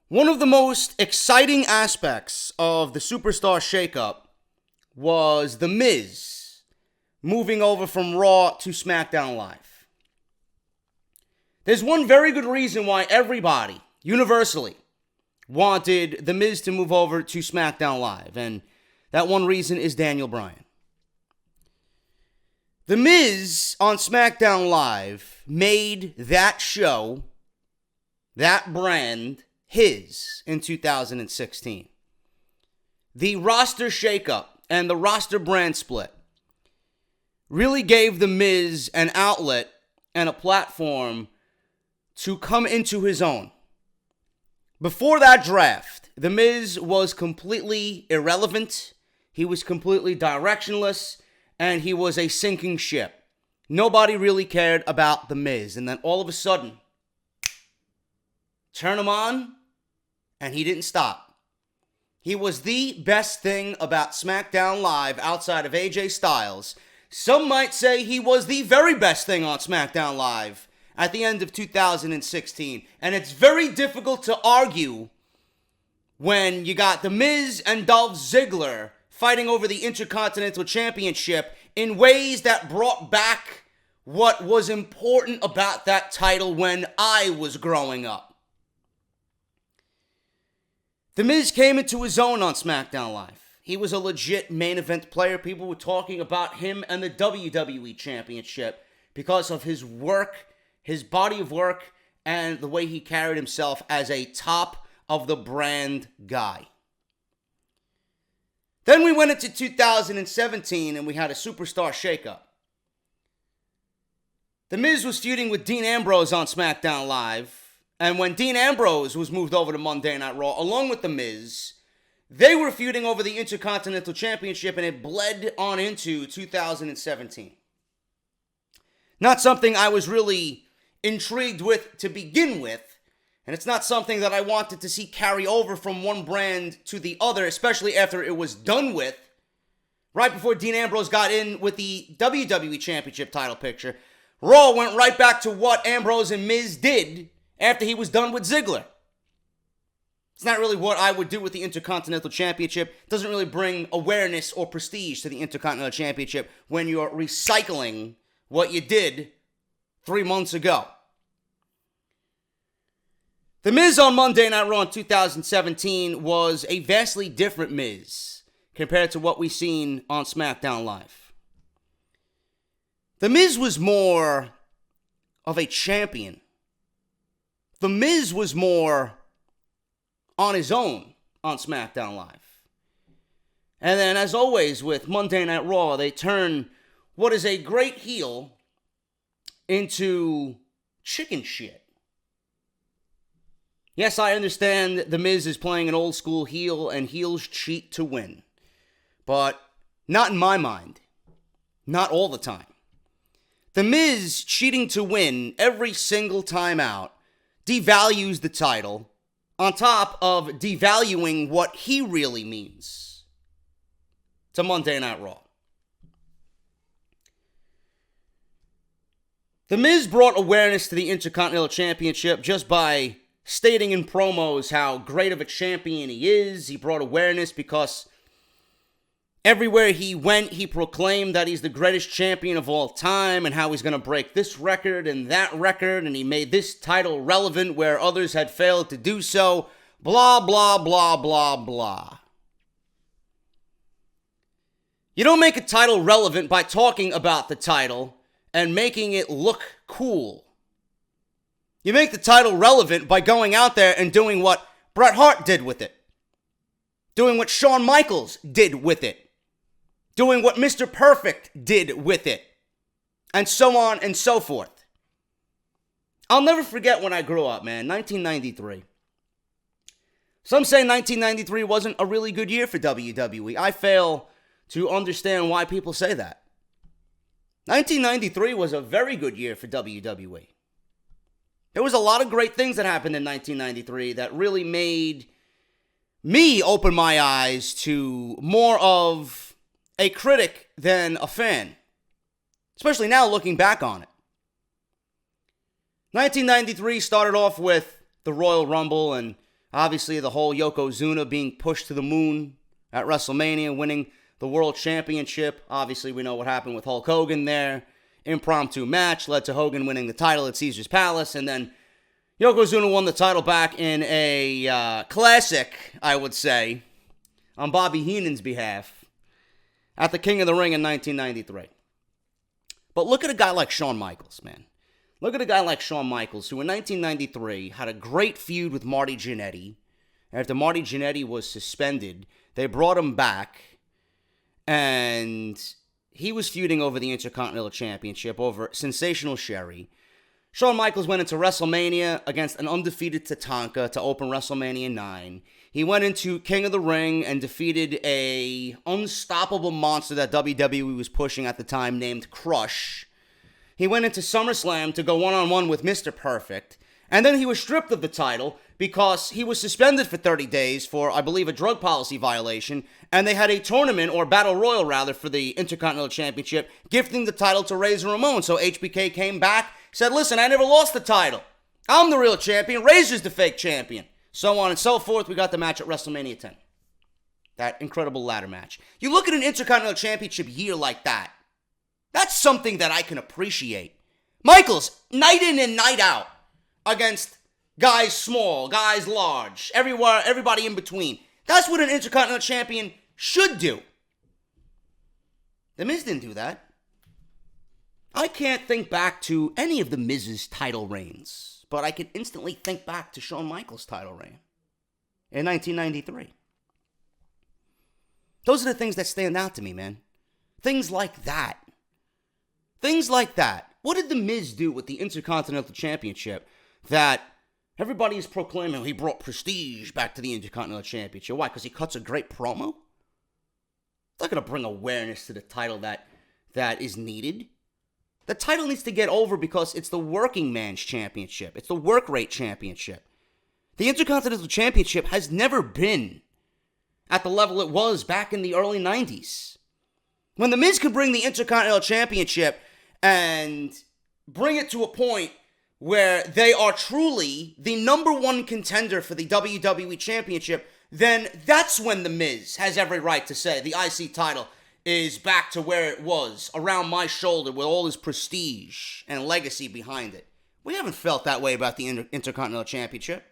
One of the most exciting aspects of the Superstar Shakeup was The Miz moving over from Raw to SmackDown Live. There's one very good reason why everybody, universally, wanted The Miz to move over to SmackDown Live, and that one reason is Daniel Bryan. The Miz on SmackDown Live made that show, that brand, his in 2016. The roster shakeup and the roster brand split really gave The Miz an outlet and a platform to come into his own. Before that draft, The Miz was completely irrelevant. He was completely directionless, and he was a sinking ship. Nobody really cared about The Miz. And then all of a sudden, turn him on, and he didn't stop. He was the best thing about SmackDown Live outside of AJ Styles. Some might say he was the very best thing on SmackDown Live at the end of 2016. And it's very difficult to argue when you got The Miz and Dolph Ziggler fighting over the Intercontinental Championship in ways that brought back what was important about that title when I was growing up. The Miz came into his own on SmackDown Live. He was a legit main event player. People were talking about him and the WWE Championship because of his work, his body of work, and the way he carried himself as a top of the brand guy. Then we went into 2017 and we had a Superstar Shakeup. The Miz was feuding with Dean Ambrose on SmackDown Live. And when Dean Ambrose was moved over to Monday Night Raw, along with The Miz, they were feuding over the Intercontinental Championship, and it bled on into 2017. Not something I was really intrigued with to begin with, and it's not something that I wanted to see carry over from one brand to the other, especially after it was done with, right before Dean Ambrose got in with the WWE Championship title picture. Raw went right back to what Ambrose and Miz did after he was done with Ziggler. It's not really what I would do with the Intercontinental Championship. It doesn't really bring awareness or prestige to the Intercontinental Championship when you're recycling what you did 3 months ago. The Miz on Monday Night Raw in 2017 was a vastly different Miz compared to what we've seen on SmackDown Live. The Miz was more of a champion. The Miz was more on his own on SmackDown Live. And then, as always, with Monday Night Raw, they turn what is a great heel into chicken shit. Yes, I understand The Miz is playing an old school heel and heels cheat to win. But not in my mind. Not all the time. The Miz cheating to win every single time out devalues the title on top of devaluing what he really means to Monday Night Raw. The Miz brought awareness to the Intercontinental Championship just by stating in promos how great of a champion he is. He brought awareness because everywhere he went, he proclaimed that he's the greatest champion of all time and how he's going to break this record and that record, and he made this title relevant where others had failed to do so. Blah, blah, blah, blah, blah. You don't make a title relevant by talking about the title and making it look cool. You make the title relevant by going out there and doing what Bret Hart did with it. Doing what Shawn Michaels did with it. Doing what Mr. Perfect did with it. And so on and so forth. I'll never forget when I grew up, man. 1993. Some say 1993 wasn't a really good year for WWE. I fail to understand why people say that. 1993 was a very good year for WWE. There was a lot of great things that happened in 1993 that really made me open my eyes to more of a critic than a fan. Especially now looking back on it. 1993 started off with the Royal Rumble, and Obviously, the whole Yokozuna being pushed to the moon at WrestleMania, winning the World Championship. Obviously, we know what happened with Hulk Hogan there. Impromptu match led to Hogan winning the title at Caesar's Palace, and then Yokozuna won the title back in a classic, I would say, on Bobby Heenan's behalf at the King of the Ring in 1993. But look at a guy like Shawn Michaels, man. Look at a guy like Shawn Michaels, who in 1993 had a great feud with Marty Jannetty. After Marty Jannetty was suspended, they brought him back, and he was feuding over the Intercontinental Championship over Sensational Sherry. Shawn Michaels went into WrestleMania against an undefeated Tatanka to open WrestleMania 9. He went into King of the Ring and defeated a unstoppable monster that WWE was pushing at the time named Crush. He went into SummerSlam to go one-on-one with Mr. Perfect. And then he was stripped of the title because he was suspended for 30 days for, I believe, a drug policy violation. And they had a tournament, or battle royal rather, for the Intercontinental Championship, gifting the title to Razor Ramon. So HBK came back, said, listen, I never lost the title. I'm the real champion. Razor's the fake champion. So on and so forth. We got the match at WrestleMania 10. That incredible ladder match. You look at an Intercontinental Championship year like that. That's something that I can appreciate. Michaels, night in and night out, against guys small, guys large, everywhere, everybody in between. That's what an Intercontinental Champion should do. The Miz didn't do that. I can't think back to any of the Miz's title reigns, but I can instantly think back to Shawn Michaels' title reign in 1993. Those are the things that stand out to me, man. Things like that. Things like that. What did The Miz do with the Intercontinental Championship that everybody is proclaiming he brought prestige back to the Intercontinental Championship? Why? Because he cuts a great promo? It's not going to bring awareness to the title that is needed. The title needs to get over because it's the working man's championship. It's the work rate championship. The Intercontinental Championship has never been at the level it was back in the early 90s. When The Miz could bring the Intercontinental Championship and bring it to a point where they are truly the number one contender for the WWE Championship, then that's when The Miz has every right to say the IC title is back to where it was, around my shoulder with all his prestige and legacy behind it. We haven't felt that way about the Intercontinental Championship.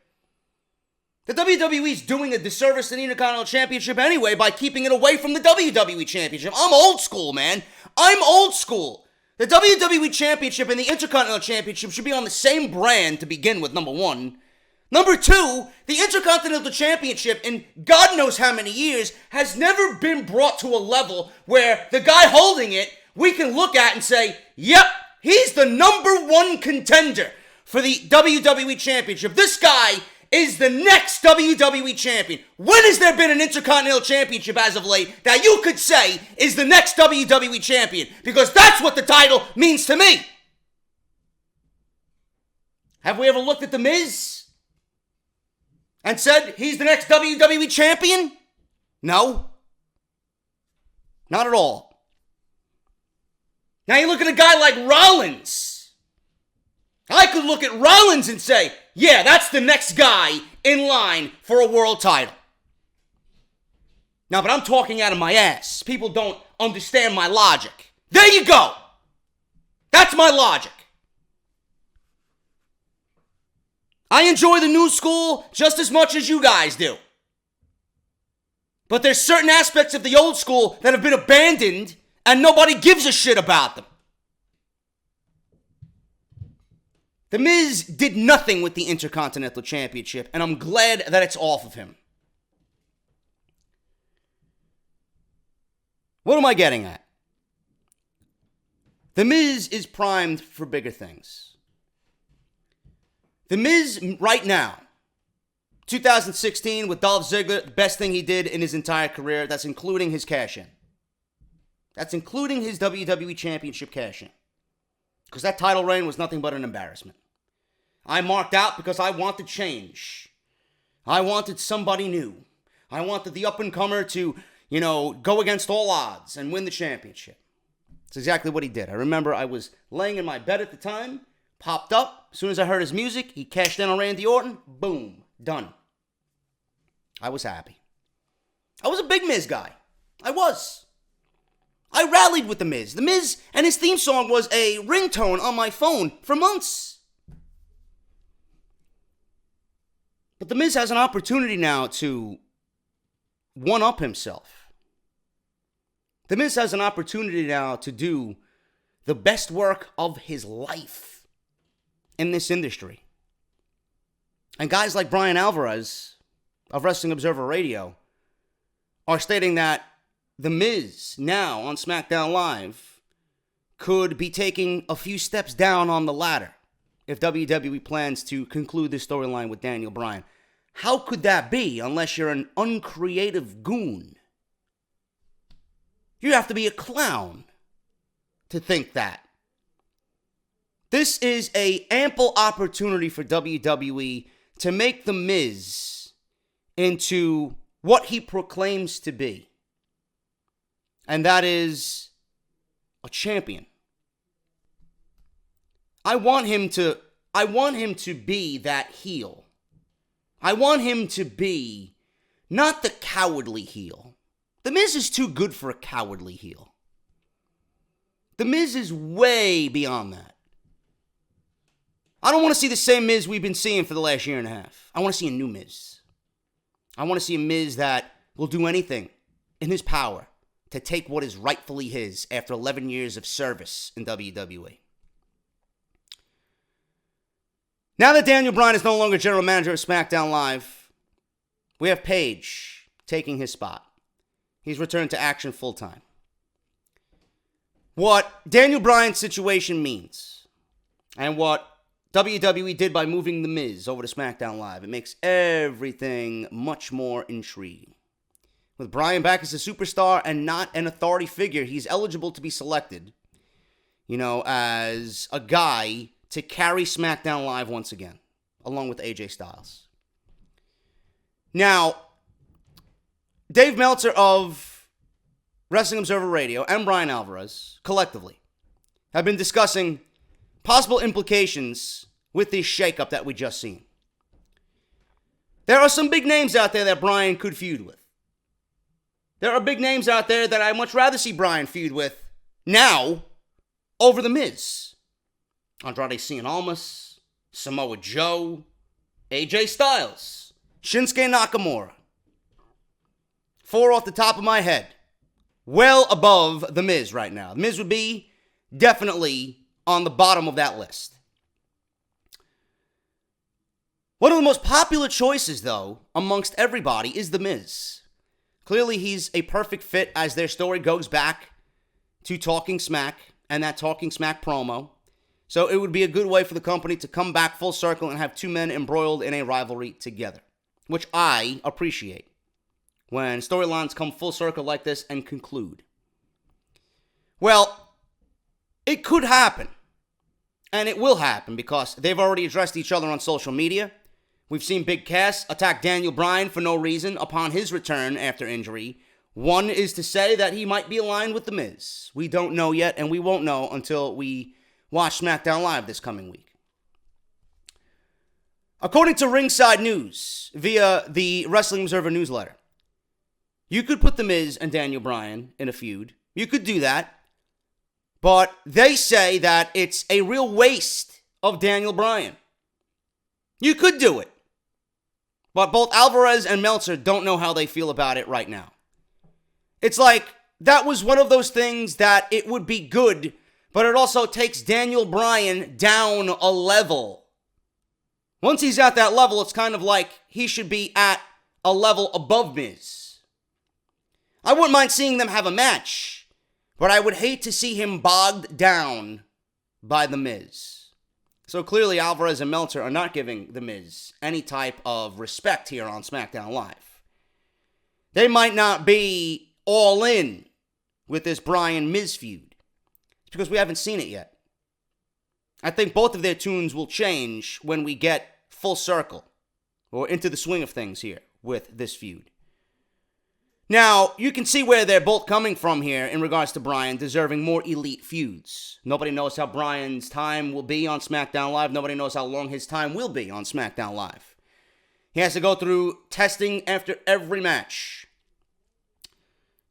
The WWE's doing a disservice to the Intercontinental Championship anyway by keeping it away from the WWE Championship. I'm old school, man. I'm old school. The WWE Championship and the Intercontinental Championship should be on the same brand to begin with, number one. Number two, the Intercontinental Championship in God knows how many years has never been brought to a level where the guy holding it, we can look at and say, yep, he's the number one contender for the WWE Championship. This guy is the next WWE champion. When has there been an Intercontinental Championship as of late that you could say is the next WWE champion? Because that's what the title means to me. Have we ever looked at The Miz and said he's the next WWE champion? No. Not at all. Now you look at a guy like Rollins. I could look at Rollins and say, yeah, that's the next guy in line for a world title. Now, but I'm talking out of my ass. People don't understand my logic. There you go. That's my logic. I enjoy the new school just as much as you guys do. But there's certain aspects of the old school that have been abandoned and nobody gives a shit about them. The Miz did nothing with the Intercontinental Championship, and I'm glad that it's off of him. What am I getting at? The Miz is primed for bigger things. The Miz right now, 2016 with Dolph Ziggler, the best thing he did in his entire career. That's including his cash-in. That's including his WWE Championship cash-in. Because that title reign was nothing but an embarrassment. I marked out because I wanted change. I wanted somebody new. I wanted the up-and-comer to, go against all odds and win the championship. That's exactly what he did. I remember I was laying in my bed at the time, popped up. As soon as I heard his music, he cashed in on Randy Orton. Boom. Done. I was happy. I was a big Miz guy. I was. I rallied with The Miz. The Miz and his theme song was a ringtone on my phone for months. But The Miz has an opportunity now to one-up himself. The Miz has an opportunity now to do the best work of his life in this industry. And guys like Bryan Alvarez of Wrestling Observer Radio are stating that The Miz now on SmackDown Live could be taking a few steps down on the ladder if WWE plans to conclude this storyline with Daniel Bryan. How could that be unless you're an uncreative goon? You have to be a clown to think that. This is an ample opportunity for WWE to make The Miz into what he proclaims to be. And that is a champion. I want him to be that heel. I want him to be not the cowardly heel. The Miz is too good for a cowardly heel. The Miz is way beyond that. I don't want to see the same Miz we've been seeing for the last year and a half. I want to see a new Miz. I want to see a Miz that will do anything in his power to take what is rightfully his after 11 years of service in WWE. Now that Daniel Bryan is no longer general manager of SmackDown Live, we have Paige taking his spot. He's returned to action full-time. What Daniel Bryan's situation means, and what WWE did by moving The Miz over to SmackDown Live, it makes everything much more intriguing. With Bryan back as a superstar and not an authority figure, he's eligible to be selected, as a guy to carry SmackDown Live once again, along with AJ Styles. Now, Dave Meltzer of Wrestling Observer Radio and Bryan Alvarez, collectively, have been discussing possible implications with this shakeup that we just seen. There are some big names out there that Bryan could feud with. There are big names out there that I'd much rather see Bryan feud with now over The Miz. Andrade Cien Almas, Samoa Joe, AJ Styles, Shinsuke Nakamura. 4 off the top of my head. Well above The Miz right now. The Miz would be definitely on the bottom of that list. One of the most popular choices, though, amongst everybody is The Miz. Clearly, he's a perfect fit as their story goes back to Talking Smack and that Talking Smack promo. So it would be a good way for the company to come back full circle and have two men embroiled in a rivalry together, which I appreciate when storylines come full circle like this and conclude. Well, it could happen, and it will happen because they've already addressed each other on social media. We've seen Big Cass attack Daniel Bryan for no reason upon his return after injury. One is to say that he might be aligned with The Miz. We don't know yet, and we won't know until we watch SmackDown Live this coming week. According to Ringside News, via the Wrestling Observer newsletter, you could put The Miz and Daniel Bryan in a feud. You could do that. But they say that it's a real waste of Daniel Bryan. You could do it. But both Alvarez and Meltzer don't know how they feel about it right now. It's like that was one of those things that it would be good, but it also takes Daniel Bryan down a level. Once he's at that level, it's kind of like he should be at a level above Miz. I wouldn't mind seeing them have a match, but I would hate to see him bogged down by The Miz. So clearly Alvarez and Meltzer are not giving The Miz any type of respect here on SmackDown Live. They might not be all in with this Bryan-Miz feud. It's because we haven't seen it yet. I think both of their tunes will change when we get full circle or into the swing of things here with this feud. Now, you can see where they're both coming from here in regards to Bryan deserving more elite feuds. Nobody knows how Bryan's time will be on SmackDown Live. Nobody knows how long his time will be on SmackDown Live. He has to go through testing after every match.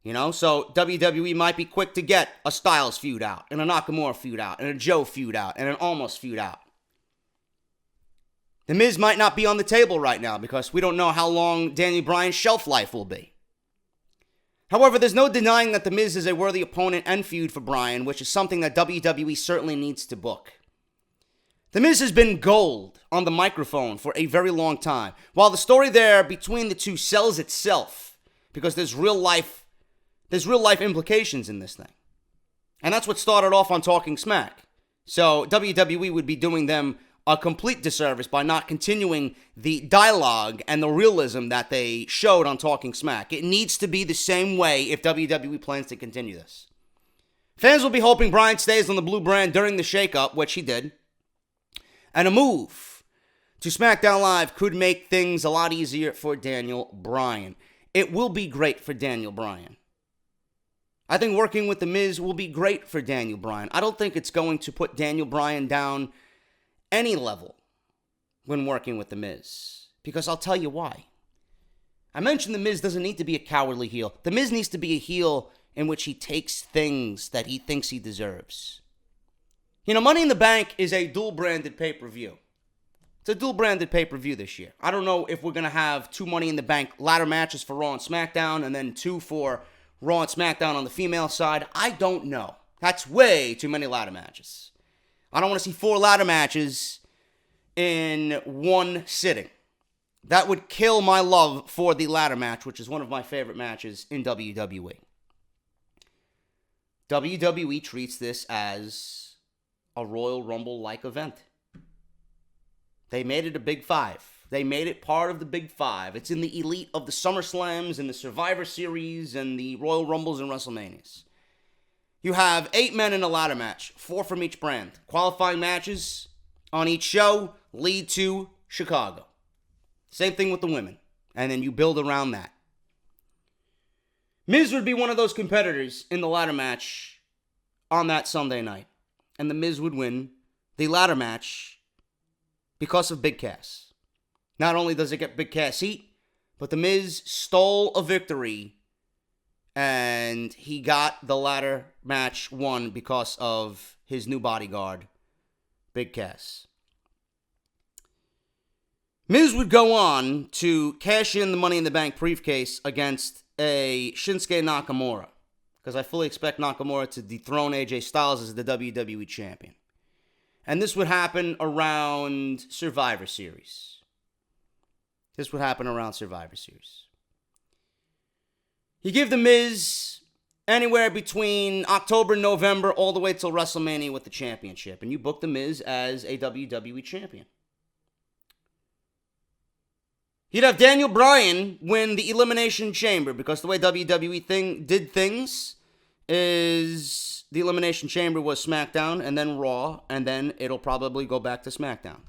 So WWE might be quick to get a Styles feud out, and a Nakamura feud out, and a Joe feud out, and an Almost feud out. The Miz might not be on the table right now because we don't know how long Daniel Bryan's shelf life will be. However, there's no denying that The Miz is a worthy opponent and feud for Bryan, which is something that WWE certainly needs to book. The Miz has been gold on the microphone for a very long time, while the story there between the two sells itself because there's real life implications in this thing. And that's what started off on Talking Smack. So WWE would be doing them a complete disservice by not continuing the dialogue and the realism that they showed on Talking Smack. It needs to be the same way if WWE plans to continue this. Fans will be hoping Bryan stays on the blue brand during the shakeup, which he did. And a move to SmackDown Live could make things a lot easier for Daniel Bryan. It will be great for Daniel Bryan. I think working with The Miz will be great for Daniel Bryan. I don't think it's going to put Daniel Bryan down any level when working with The Miz. Because I'll tell you why. I mentioned The Miz doesn't need to be a cowardly heel. The Miz needs to be a heel in which he takes things that he thinks he deserves. Money in the Bank is a dual-branded pay-per-view. It's a dual-branded pay-per-view this year. I don't know if we're going to have 2 Money in the Bank ladder matches for Raw and SmackDown, and then 2 for Raw and SmackDown on the female side. I don't know. That's way too many ladder matches. I don't want to see 4 ladder matches in one sitting. That would kill my love for the ladder match, which is one of my favorite matches in WWE. WWE treats this as a Royal Rumble-like event. They made it a Big 5. They made it part of the Big 5. It's in the elite of the SummerSlams and the Survivor Series and the Royal Rumbles and WrestleManias. You have 8 men in a ladder match, 4 from each brand. Qualifying matches on each show lead to Chicago. Same thing with the women. And then you build around that. Miz would be one of those competitors in the ladder match on that Sunday night. And The Miz would win the ladder match because of Big Cass. Not only does it get Big Cass heat, but The Miz stole a victory and he got the ladder match won because of his new bodyguard, Big Cass. Miz would go on to cash in the Money in the Bank briefcase against a Shinsuke Nakamura, because I fully expect Nakamura to dethrone AJ Styles as the WWE Champion. And this would happen around Survivor Series. You give The Miz anywhere between October, November, all the way till WrestleMania with the championship. And you book The Miz as a WWE Champion. You'd have Daniel Bryan win the Elimination Chamber, because the way WWE did things is the Elimination Chamber was SmackDown and then Raw, and then it'll probably go back to SmackDown.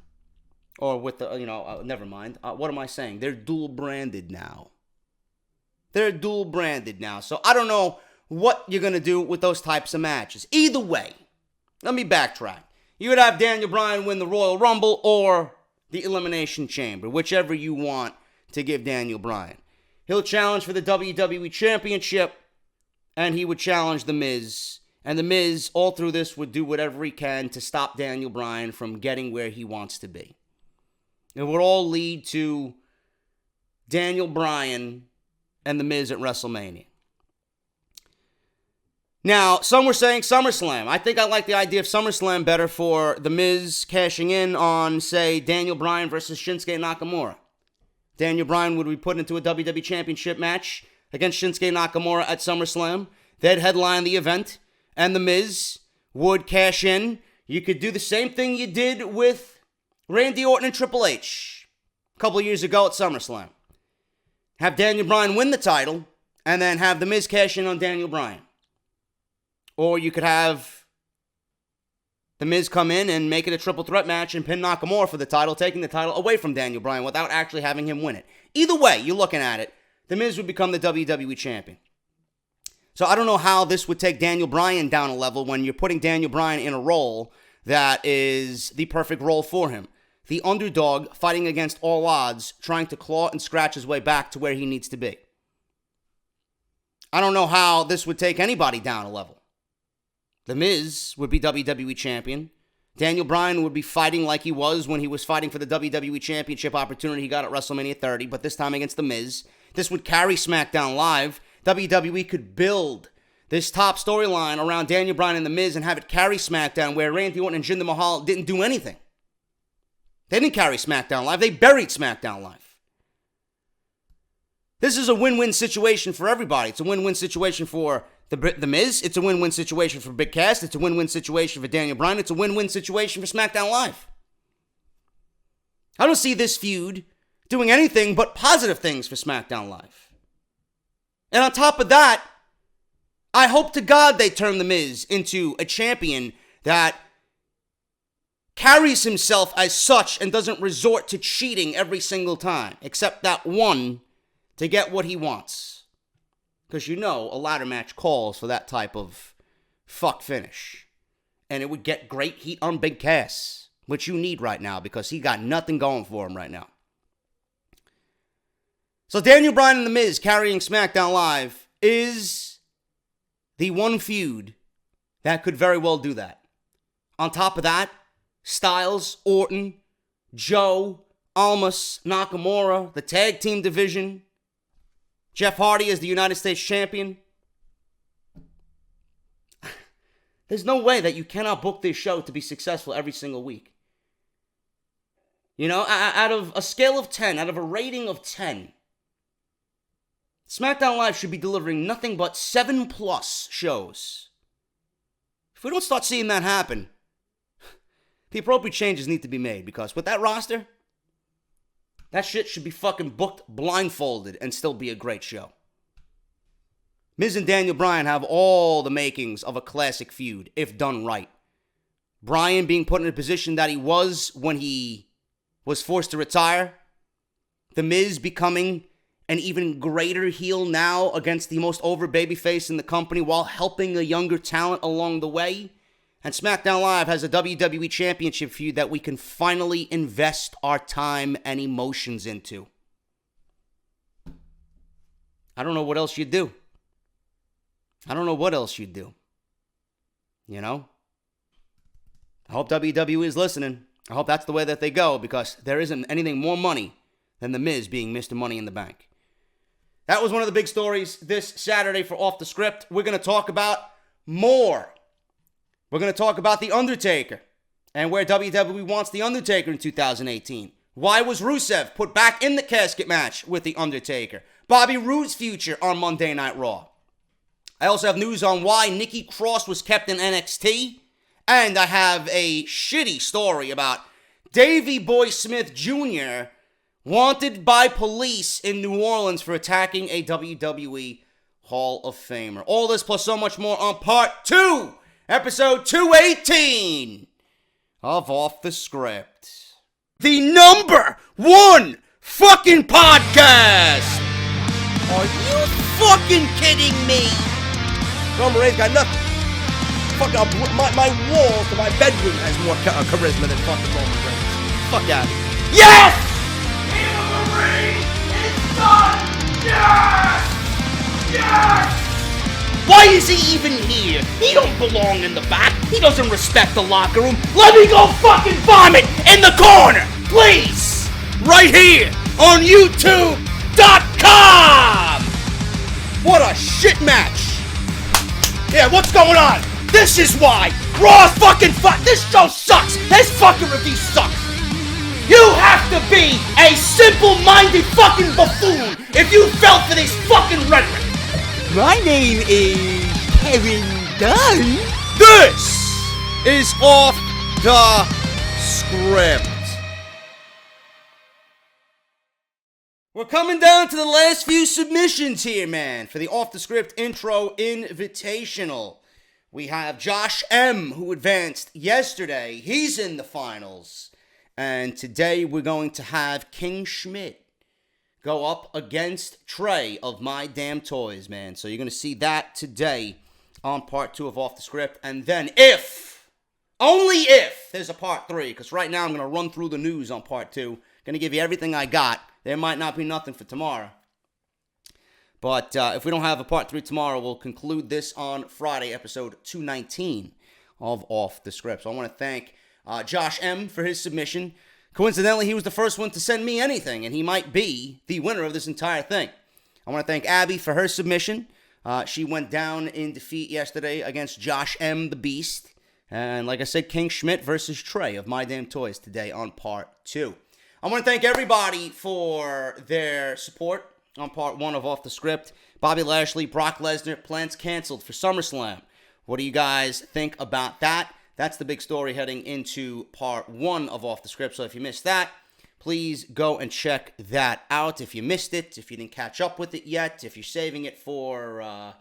Or with the, never mind. What am I saying? They're dual-branded now. So I don't know what you're going to do with those types of matches. Either way, let me backtrack. You would have Daniel Bryan win the Royal Rumble or the Elimination Chamber, whichever you want to give Daniel Bryan. He'll challenge for the WWE Championship, and he would challenge The Miz. And The Miz, all through this, would do whatever he can to stop Daniel Bryan from getting where he wants to be. It would all lead to Daniel Bryan and The Miz at WrestleMania. Now, some were saying SummerSlam. I think I like the idea of SummerSlam better for The Miz cashing in on, say, Daniel Bryan versus Shinsuke Nakamura. Daniel Bryan would be put into a WWE Championship match against Shinsuke Nakamura at SummerSlam. They'd headline the event, and The Miz would cash in. You could do the same thing you did with Randy Orton and Triple H a couple of years ago at SummerSlam. Have Daniel Bryan win the title, and then have The Miz cash in on Daniel Bryan. Or you could have The Miz come in and make it a triple threat match and pin Nakamura for the title, taking the title away from Daniel Bryan without actually having him win it. Either way, you're looking at it, The Miz would become the WWE Champion. So I don't know how this would take Daniel Bryan down a level when you're putting Daniel Bryan in a role that is the perfect role for him. the underdog fighting against all odds, trying to claw and scratch his way back to where he needs to be. I don't know how this would take anybody down a level. The Miz would be WWE champion. Daniel Bryan would be fighting like he was when he was fighting for the WWE Championship opportunity he got at WrestleMania 30, but this time against The Miz. This would carry SmackDown Live. WWE could build this top storyline around Daniel Bryan and The Miz and have it carry SmackDown, where Randy Orton and Jinder Mahal didn't do anything. They didn't carry SmackDown Live. They buried SmackDown Live. This is a win-win situation for everybody. It's a win-win situation for The Miz. It's a win-win situation for Big Cass. It's a win-win situation for Daniel Bryan. It's a win-win situation for SmackDown Live. I don't see this feud doing anything but positive things for SmackDown Live. And on top of that, I hope to God they turn The Miz into a champion that carries himself as such and doesn't resort to cheating every single time, except that one to get what he wants. Because you know a ladder match calls for that type of fuck finish. And it would get great heat on Big Cass, which you need right now because he got nothing going for him right now. So Daniel Bryan and The Miz carrying SmackDown Live is the one feud that could very well do that. On top of that, Styles, Orton, Joe, Almas, Nakamura, the tag team division, Jeff Hardy as the United States champion. There's no way that you cannot book this show to be successful every single week. You know, out of a scale of 10, out of a rating of 10, SmackDown Live should be delivering nothing but 7+ shows. If we don't start seeing that happen, the appropriate changes need to be made, because with that roster, that shit should be fucking booked blindfolded and still be a great show. Miz and Daniel Bryan have all the makings of a classic feud, if done right. Bryan being put in a position that he was when he was forced to retire. The Miz becoming an even greater heel now against the most over babyface in the company while helping a younger talent along the way. And SmackDown Live has a WWE Championship feud that we can finally invest our time and emotions into. I don't know what else you'd do. I don't know what else you'd do. You know? I hope WWE is listening. I hope that's the way that they go, because there isn't anything more money than The Miz being Mr. Money in the Bank. That was one of the big stories this Saturday for Off the Script. We're going to talk about more. We're going to talk about The Undertaker and where WWE wants The Undertaker in 2018. Why was Rusev put back in the casket match with The Undertaker? Bobby Roode's future on Monday Night Raw. I also have news on why Nikki Cross was kept in NXT. And I have a shitty story about Davey Boy Smith Jr. wanted by police in New Orleans for attacking a WWE Hall of Famer. All this plus so much more on part 2. Episode 218 of Off the Script. The number 1 fucking podcast! Are you fucking kidding me? Roman Reigns got nothing. Fucking my wall to my bedroom has more charisma than fucking Roman Reigns. Fuck out. Yes! Roman Reigns is done! Yes! Yes! Why is he even here? He don't belong in the back. He doesn't respect the locker room. Let me go fucking vomit in the corner, please. Right here on YouTube.com. What a shit match. Yeah, what's going on? This is why Raw fucking this show sucks. This fucking review sucks. You have to be a simple-minded fucking buffoon if you fell for this fucking rhetoric. My name is Kevin Dunn. This is Off the Script. We're coming down to the last few submissions here, man, for the Off the Script Intro Invitational. We have Josh M., who advanced yesterday. He's in the finals. And today we're going to have King Schmidt go up against Trey of My Damn Toys, man. So you're going to see that today on part 2 of Off the Script. And then if Only if there's a part 3, because right now I'm going to run through the news on part 2. Going to give you everything I got. There might not be nothing for tomorrow. But if we don't have a part 3 tomorrow, we'll conclude this on Friday, episode 219 of Off the Script. So I want to thank Josh M. for his submission. Coincidentally, he was the first one to send me anything, and he might be the winner of this entire thing. I want to thank Abby for her submission. She went down in defeat yesterday against Josh M. the Beast. And like I said, King Schmidt versus Trey of My Damn Toys today on part 2. I want to thank everybody for their support on part 1 of Off the Script. Bobby Lashley, Brock Lesnar, plans canceled for SummerSlam. What do you guys think about that? That's the big story heading into part 1 of Off the Script. So if you missed that, please go and check that out. If you missed it, if you didn't catch up with it yet, if you're saving it for a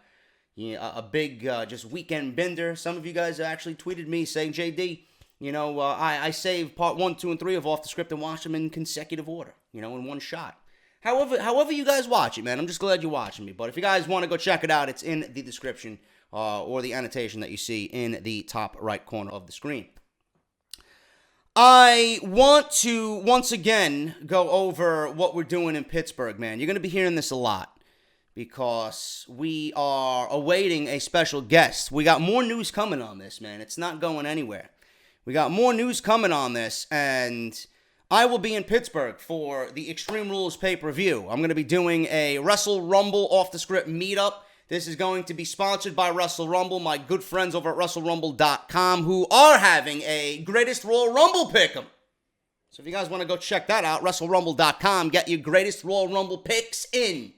big just weekend bender. Some of you guys actually tweeted me saying, JD, I saved part 1, 2, and 3 of Off the Script and watched them in consecutive order, in one shot. However you guys watch it, man, I'm just glad you're watching me. But if you guys want to go check it out, it's in the description or the annotation that you see in the top right corner of the screen. I want to, once again, go over what we're doing in Pittsburgh, man. You're going to be hearing this a lot because we are awaiting a special guest. We got more news coming on this, man. It's not going anywhere. We got more news coming on this, and I will be in Pittsburgh for the Extreme Rules pay-per-view. I'm going to be doing a Wrestle Rumble off-the-script meetup. This is going to be sponsored by Wrestle Rumble, my good friends over at WrestleRumble.com, who are having a Greatest Royal Rumble pick'em. So if you guys want to go check that out, WrestleRumble.com, get your Greatest Royal Rumble picks in.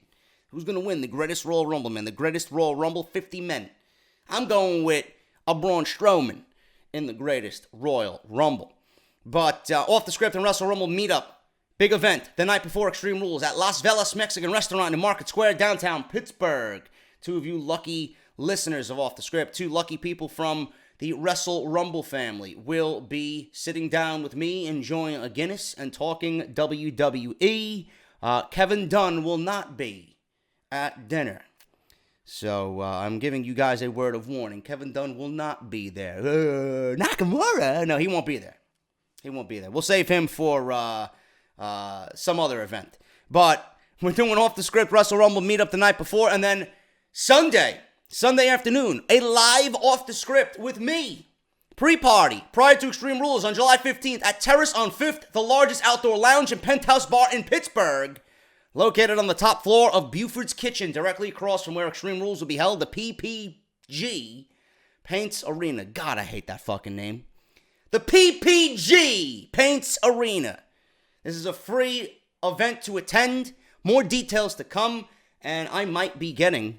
Who's going to win the Greatest Royal Rumble, man? The Greatest Royal Rumble, 50 men. I'm going with a Braun Strowman in the Greatest Royal Rumble. But Off the Script and Wrestle Rumble meetup, big event, the night before Extreme Rules at Las Vegas Mexican Restaurant in Market Square, downtown Pittsburgh. 2 of you lucky listeners of Off the Script, 2 lucky people from the Wrestle Rumble family will be sitting down with me, enjoying a Guinness and talking WWE. Kevin Dunn will not be at dinner. So I'm giving you guys a word of warning. Kevin Dunn will not be there. Nakamura? No, he won't be there. He won't be there. We'll save him for some other event. But we're doing Off the Script Wrestle Rumble meetup the night before, and then Sunday afternoon, a live Off the Script with me. Pre-party, prior to Extreme Rules on July 15th at Terrace on 5th, the largest outdoor lounge and penthouse bar in Pittsburgh. Located on the top floor of Buford's Kitchen, directly across from where Extreme Rules will be held, the PPG Paints Arena. God, I hate that fucking name. The PPG Paints Arena. This is a free event to attend. More details to come, and I might be getting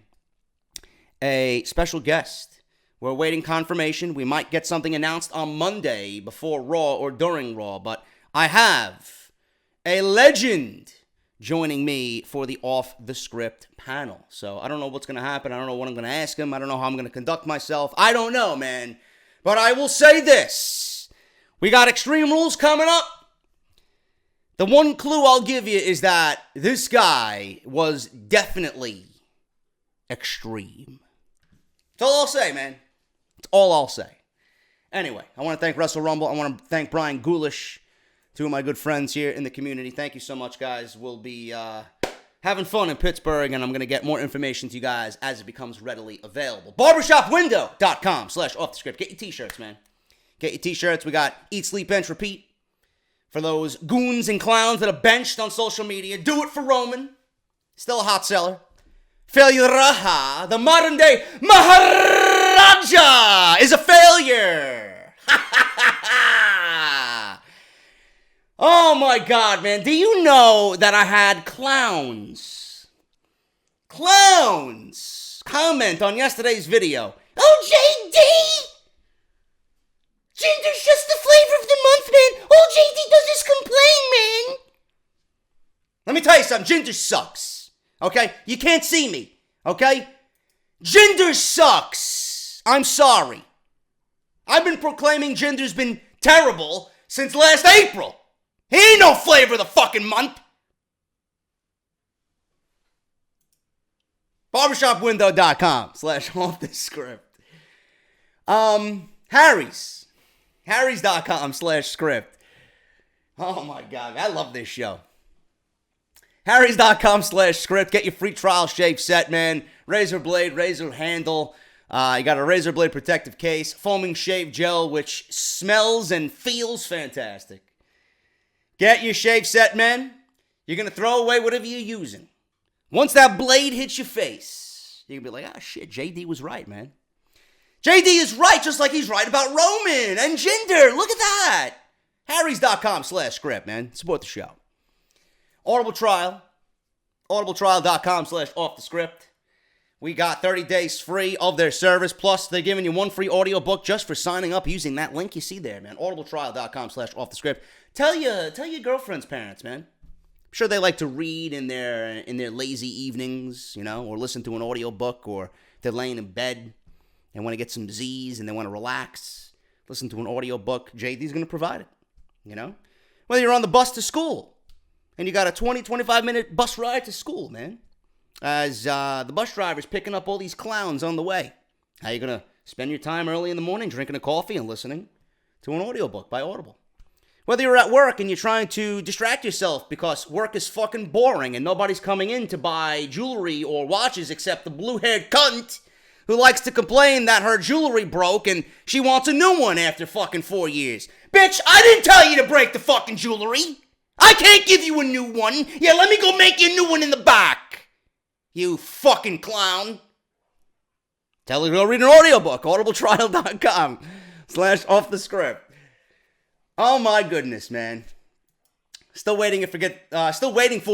a special guest. We're waiting confirmation. We might get something announced on Monday before Raw or during Raw, but I have a legend joining me for the Off the Script panel. So I don't know what's going to happen. I don't know what I'm going to ask him. I don't know how I'm going to conduct myself. I don't know, man. But I will say this. We got Extreme Rules coming up. The one clue I'll give you is that this guy was definitely extreme. That's all I'll say, man. That's all I'll say. Anyway, I want to thank Wrestle Rumble. I want to thank Brian Ghoulish, 2 of my good friends here in the community. Thank you so much, guys. We'll be having fun in Pittsburgh, and I'm going to get more information to you guys as it becomes readily available. Barbershopwindow.com/offthescript. Get your t-shirts, man. Get your t-shirts. We got Eat, Sleep, Bench, Repeat. For those goons and clowns that are benched on social media, do it for Roman. Still a hot seller. Failure Raha, the modern day Maharaja, is a failure. Oh my God, man. Do you know that I had clowns comment on yesterday's video? Oh, JD! Ginger's just the flavor of the month, man. All JD does is complain, man. Let me tell you something. Ginger sucks. Okay? You can't see me. Okay? Ginger sucks. I'm sorry. I've been proclaiming Ginger's been terrible since last April. He ain't no flavor of the fucking month. Barbershopwindow.com/offthescript. Harry's. Harrys.com/script. Oh my God, I love this show. Harrys.com/script. Get your free trial shave set, man. Razor blade, razor handle. You got a razor blade protective case, foaming shave gel, which smells and feels fantastic. Get your shave set, man. You're going to throw away whatever you're using. Once that blade hits your face, you're going to be like, shit, JD was right, man. JD is right, just like he's right about Roman and Jinder. Look at that. Harrys.com/script, man. Support the show. Audible trial. Audibletrial.com/offthescript. We got 30 days free of their service. Plus, they're giving you one free audiobook just for signing up using that link you see there, man. Audibletrial.com/offthescript. Tell your girlfriend's parents, man. I'm sure they like to read in their lazy evenings, or listen to an audiobook, or they're laying in bed and want to get some Z's and they want to relax. Listen to an audiobook. JD's going to provide it, Whether you're on the bus to school and you got a 20, 25-minute bus ride to school, man. As the bus driver's picking up all these clowns on the way. How you going to spend your time early in the morning drinking a coffee and listening to an audiobook by Audible? Whether you're at work and you're trying to distract yourself because work is fucking boring and nobody's coming in to buy jewelry or watches except the blue-haired cunt who likes to complain that her jewelry broke and she wants a new one after fucking 4 years. Bitch, I didn't tell you to break the fucking jewelry. I can't give you a new one. Yeah, let me go make you a new one in the back. You fucking clown. Tell her to go read an audiobook. Audibletrial.com/offthescript. Oh my goodness, man. Still waiting for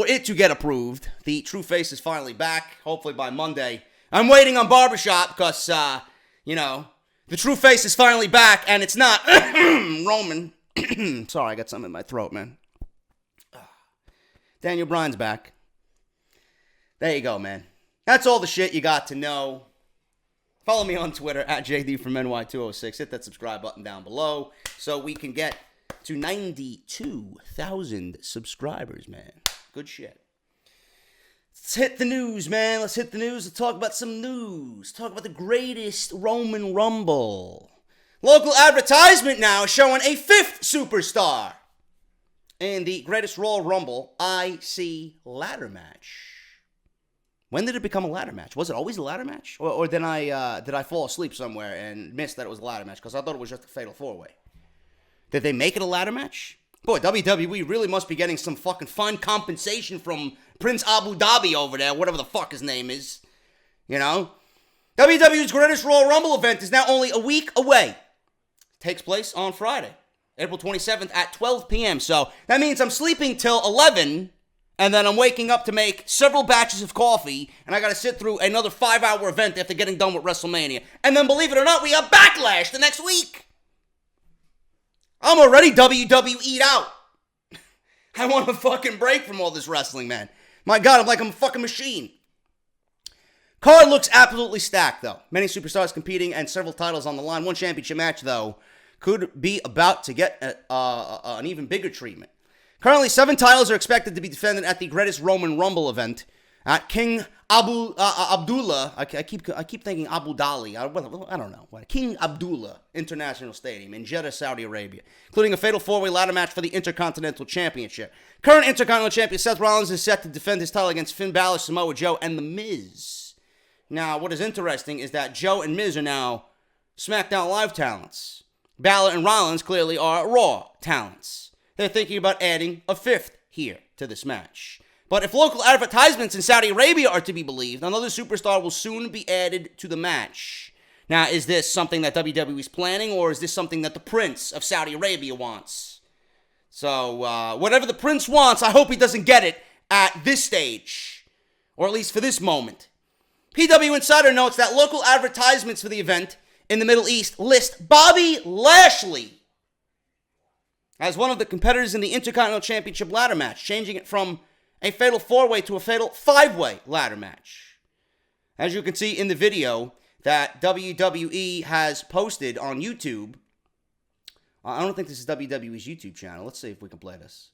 it to get approved. The True Face is finally back. Hopefully by Monday. I'm waiting on Barbershop because, the True Face is finally back and it's not Roman. Sorry, I got something in my throat, man. Daniel Bryan's back. There you go, man. That's all the shit you got to know. Follow me on Twitter at JDFROMNY206. Hit that subscribe button down below so we can get to 92,000 subscribers, man. Good shit. Let's hit the news, man. Let's hit the news. Let's talk about some news. Talk about the greatest Roman Rumble. Local advertisement now showing a fifth superstar in the greatest Royal Rumble IC ladder match. When did it become a ladder match? Was it always a ladder match? Or did I fall asleep somewhere and miss that it was a ladder match? Because I thought it was just a fatal four-way. Did they make it a ladder match? Boy, WWE really must be getting some fucking fine compensation from Prince Abu Dhabi over there, whatever the fuck his name is. WWE's Greatest Royal Rumble event is now only a week away. It takes place on Friday, April 27th at 12 p.m. So that means I'm sleeping till 11, and then I'm waking up to make several batches of coffee, and I got to sit through another 5-hour event after getting done with WrestleMania. And then, believe it or not, we have Backlash the next week. I'm already WWE'd out. I want a fucking break from all this wrestling, man. My God, I'm a fucking machine. Card looks absolutely stacked, though. Many superstars competing and several titles on the line. One championship match, though, could be about to get an even bigger treatment. Currently, 7 titles are expected to be defended at the Greatest Roman Rumble event at King Abdullah. I keep thinking Abu Dhabi. I don't know. King Abdullah International Stadium in Jeddah, Saudi Arabia, including a fatal 4-way ladder match for the Intercontinental Championship. Current Intercontinental Champion Seth Rollins is set to defend his title against Finn Balor, Samoa Joe, and The Miz. Now, what is interesting is that Joe and Miz are now SmackDown Live talents. Balor and Rollins clearly are Raw talents. They're thinking about adding a 5th here to this match. But if local advertisements in Saudi Arabia are to be believed, another superstar will soon be added to the match. Now, is this something that WWE is planning, or is this something that the Prince of Saudi Arabia wants? So, whatever the Prince wants, I hope he doesn't get it at this stage, or at least for this moment. PW Insider notes that local advertisements for the event in the Middle East list Bobby Lashley as one of the competitors in the Intercontinental Championship ladder match, changing it from a fatal 4-way to a fatal 5-way ladder match. As you can see in the video that WWE has posted on YouTube. I don't think this is WWE's YouTube channel. Let's see if we can play this.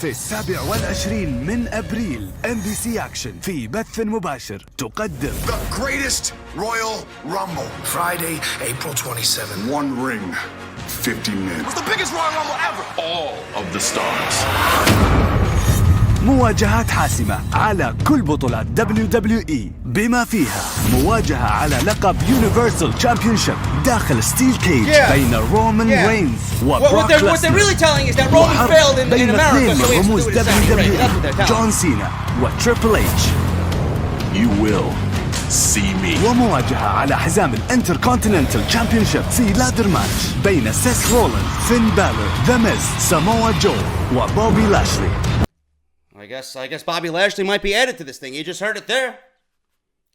في 27 من أبريل NBC Action في بث مباشر تقدم The Greatest Royal Rumble, Friday, April 27. One ring, 50 men. It's the biggest Royal Rumble ever. All of the stars. مواجهات حاسمة على كل بطولات WWE بما فيها مواجهة على لقب Universal Championship داخل ستيل كيج بين رومان رينز وبروك ليسنر. What they're really telling is that Roman failed in America, so we have to do it in Saudi Arabia. That's what they're telling. جون سينا وتريبل اتش. You will see me. ومواجهة على حزام الانتركونتيننتال تشامبيونشيب في لادر ماتش بين سيث رولينز، فين بالور، ذا ميز، ساموا جو وبوبي لاشلي. I guess Bobby Lashley might be added to this thing. You just heard it there.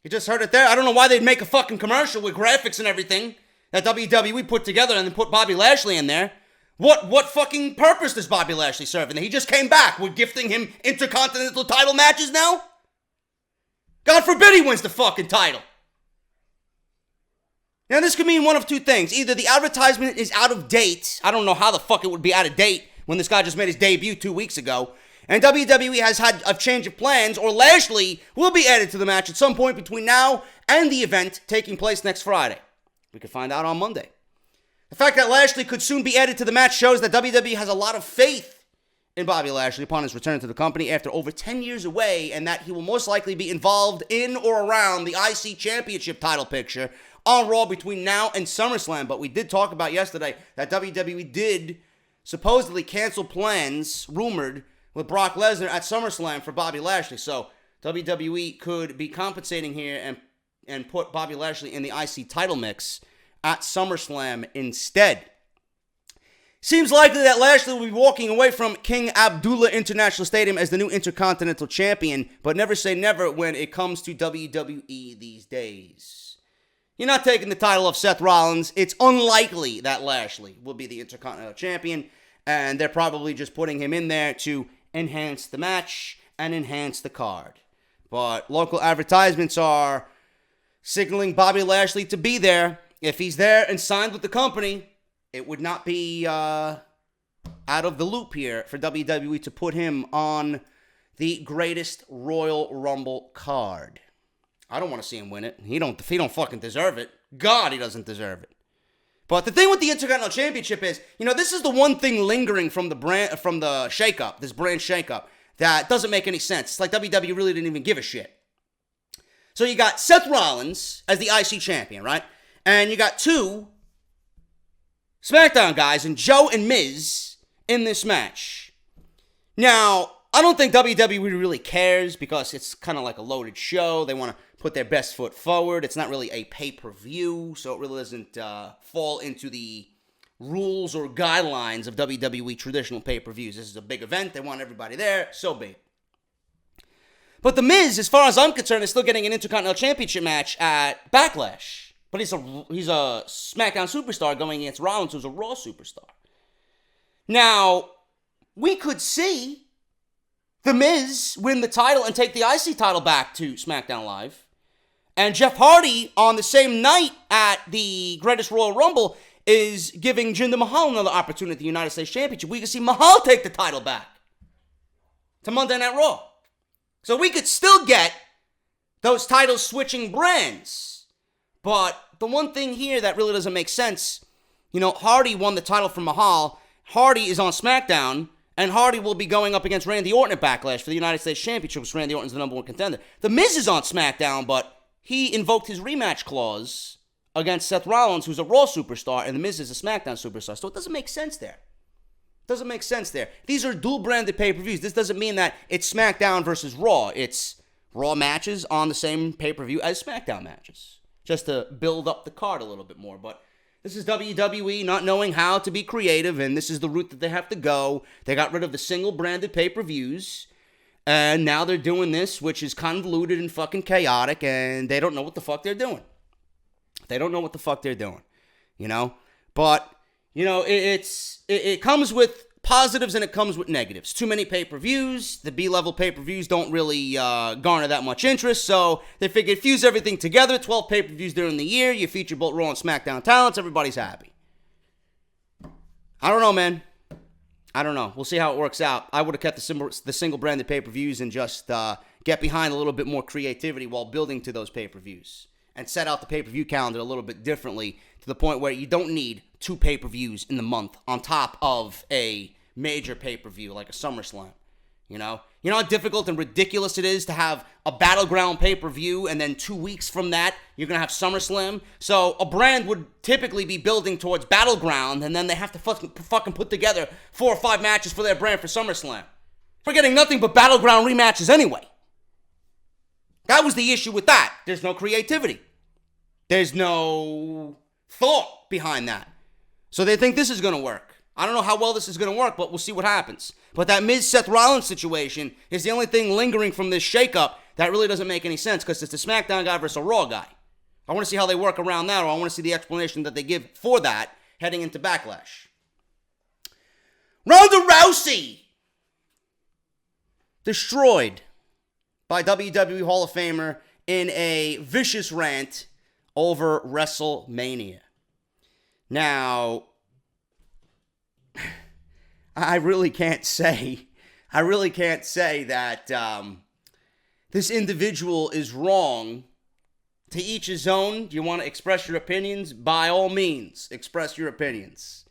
I don't know why they'd make a fucking commercial with graphics and everything that WWE put together and then put Bobby Lashley in there. What fucking purpose does Bobby Lashley serve? And he just came back. We're gifting him Intercontinental title matches now? God forbid he wins the fucking title. Now this could mean one of two things. Either the advertisement is out of date. I don't know how the fuck it would be out of date when this guy just made his debut 2 weeks ago. And WWE has had a change of plans, or Lashley will be added to the match at some point between now and the event taking place next Friday. We could find out on Monday. The fact that Lashley could soon be added to the match shows that WWE has a lot of faith in Bobby Lashley upon his return to the company after over 10 years away, and that he will most likely be involved in or around the IC Championship title picture on Raw between now and SummerSlam. But we did talk about yesterday that WWE did supposedly cancel plans, rumored, with Brock Lesnar at SummerSlam for Bobby Lashley. So WWE could be compensating here and put Bobby Lashley in the IC title mix at SummerSlam instead. Seems likely that Lashley will be walking away from King Abdullah International Stadium as the new Intercontinental Champion, but never say never when it comes to WWE these days. You're not taking the title of Seth Rollins. It's unlikely that Lashley will be the Intercontinental Champion, and they're probably just putting him in there to enhance the match and enhance the card. But local advertisements are signaling Bobby Lashley to be there. If he's there and signed with the company, it would not be out of the loop here for WWE to put him on the greatest Royal Rumble card. I don't want to see him win it. If he don't fucking deserve it. God, he doesn't deserve it. But the thing with the Intercontinental Championship is, this is the one thing lingering from the shakeup, this brand shakeup, that doesn't make any sense. It's like WWE really didn't even give a shit. So you got Seth Rollins as the IC champion, right? And you got two SmackDown guys, and Joe and Miz, in this match. Now, I don't think WWE really cares because it's kind of like a loaded show. They want to put their best foot forward. It's not really a pay-per-view, so it really doesn't fall into the rules or guidelines of WWE traditional pay-per-views. This is a big event. They want everybody there. So be it. But The Miz, as far as I'm concerned, is still getting an Intercontinental Championship match at Backlash. But he's a SmackDown superstar going against Rollins, who's a Raw superstar. Now, we could see The Miz win the title and take the IC title back to SmackDown Live. And Jeff Hardy, on the same night at the Greatest Royal Rumble, is giving Jinder Mahal another opportunity at the United States Championship. We could see Mahal take the title back to Monday Night Raw. So we could still get those titles switching brands. But the one thing here that really doesn't make sense, Hardy won the title from Mahal. Hardy is on SmackDown, and Hardy will be going up against Randy Orton at Backlash for the United States Championship, because Randy Orton's the number one contender. The Miz is on SmackDown, but he invoked his rematch clause against Seth Rollins, who's a Raw superstar, and The Miz is a SmackDown superstar. So it doesn't make sense there. These are dual-branded pay-per-views. This doesn't mean that it's SmackDown versus Raw. It's Raw matches on the same pay-per-view as SmackDown matches, just to build up the card a little bit more. But this is WWE not knowing how to be creative, and this is the route that they have to go. They got rid of the single-branded pay-per-views, and now they're doing this, which is convoluted and fucking chaotic, and they don't know what the fuck they're doing. But, it comes with positives and it comes with negatives. Too many pay-per-views. The B-level pay-per-views don't really garner that much interest, so they figured fuse everything together. 12 pay-per-views during the year. You feature both Raw and SmackDown talents. Everybody's happy. I don't know, man. I don't know. We'll see how it works out. I would have kept the single-branded pay-per-views and just get behind a little bit more creativity while building to those pay-per-views. and set out the pay-per-view calendar a little bit differently to the point where you don't need 2 pay-per-views in the month on top of a major pay-per-view like a SummerSlam. You know how difficult and ridiculous it is to have a Battleground pay-per-view and then 2 weeks from that, you're going to have SummerSlam? So a brand would typically be building towards Battleground, and then they have to fucking put together 4 or 5 matches for their brand for SummerSlam. We're getting nothing but Battleground rematches anyway. That was the issue with that. There's no creativity. There's no thought behind that. So they think this is going to work. I don't know how well this is going to work, but we'll see what happens. But that Miz-Seth Rollins situation is the only thing lingering from this shakeup that really doesn't make any sense because it's a SmackDown guy versus a Raw guy. I want to see how they work around that, or I want to see the explanation that they give for that heading into Backlash. Ronda Rousey! Destroyed by WWE Hall of Famer in a vicious rant over WrestleMania. Now, I really can't say that this individual is wrong. To each his own. Do you want to express your opinions? By all means, express your opinions.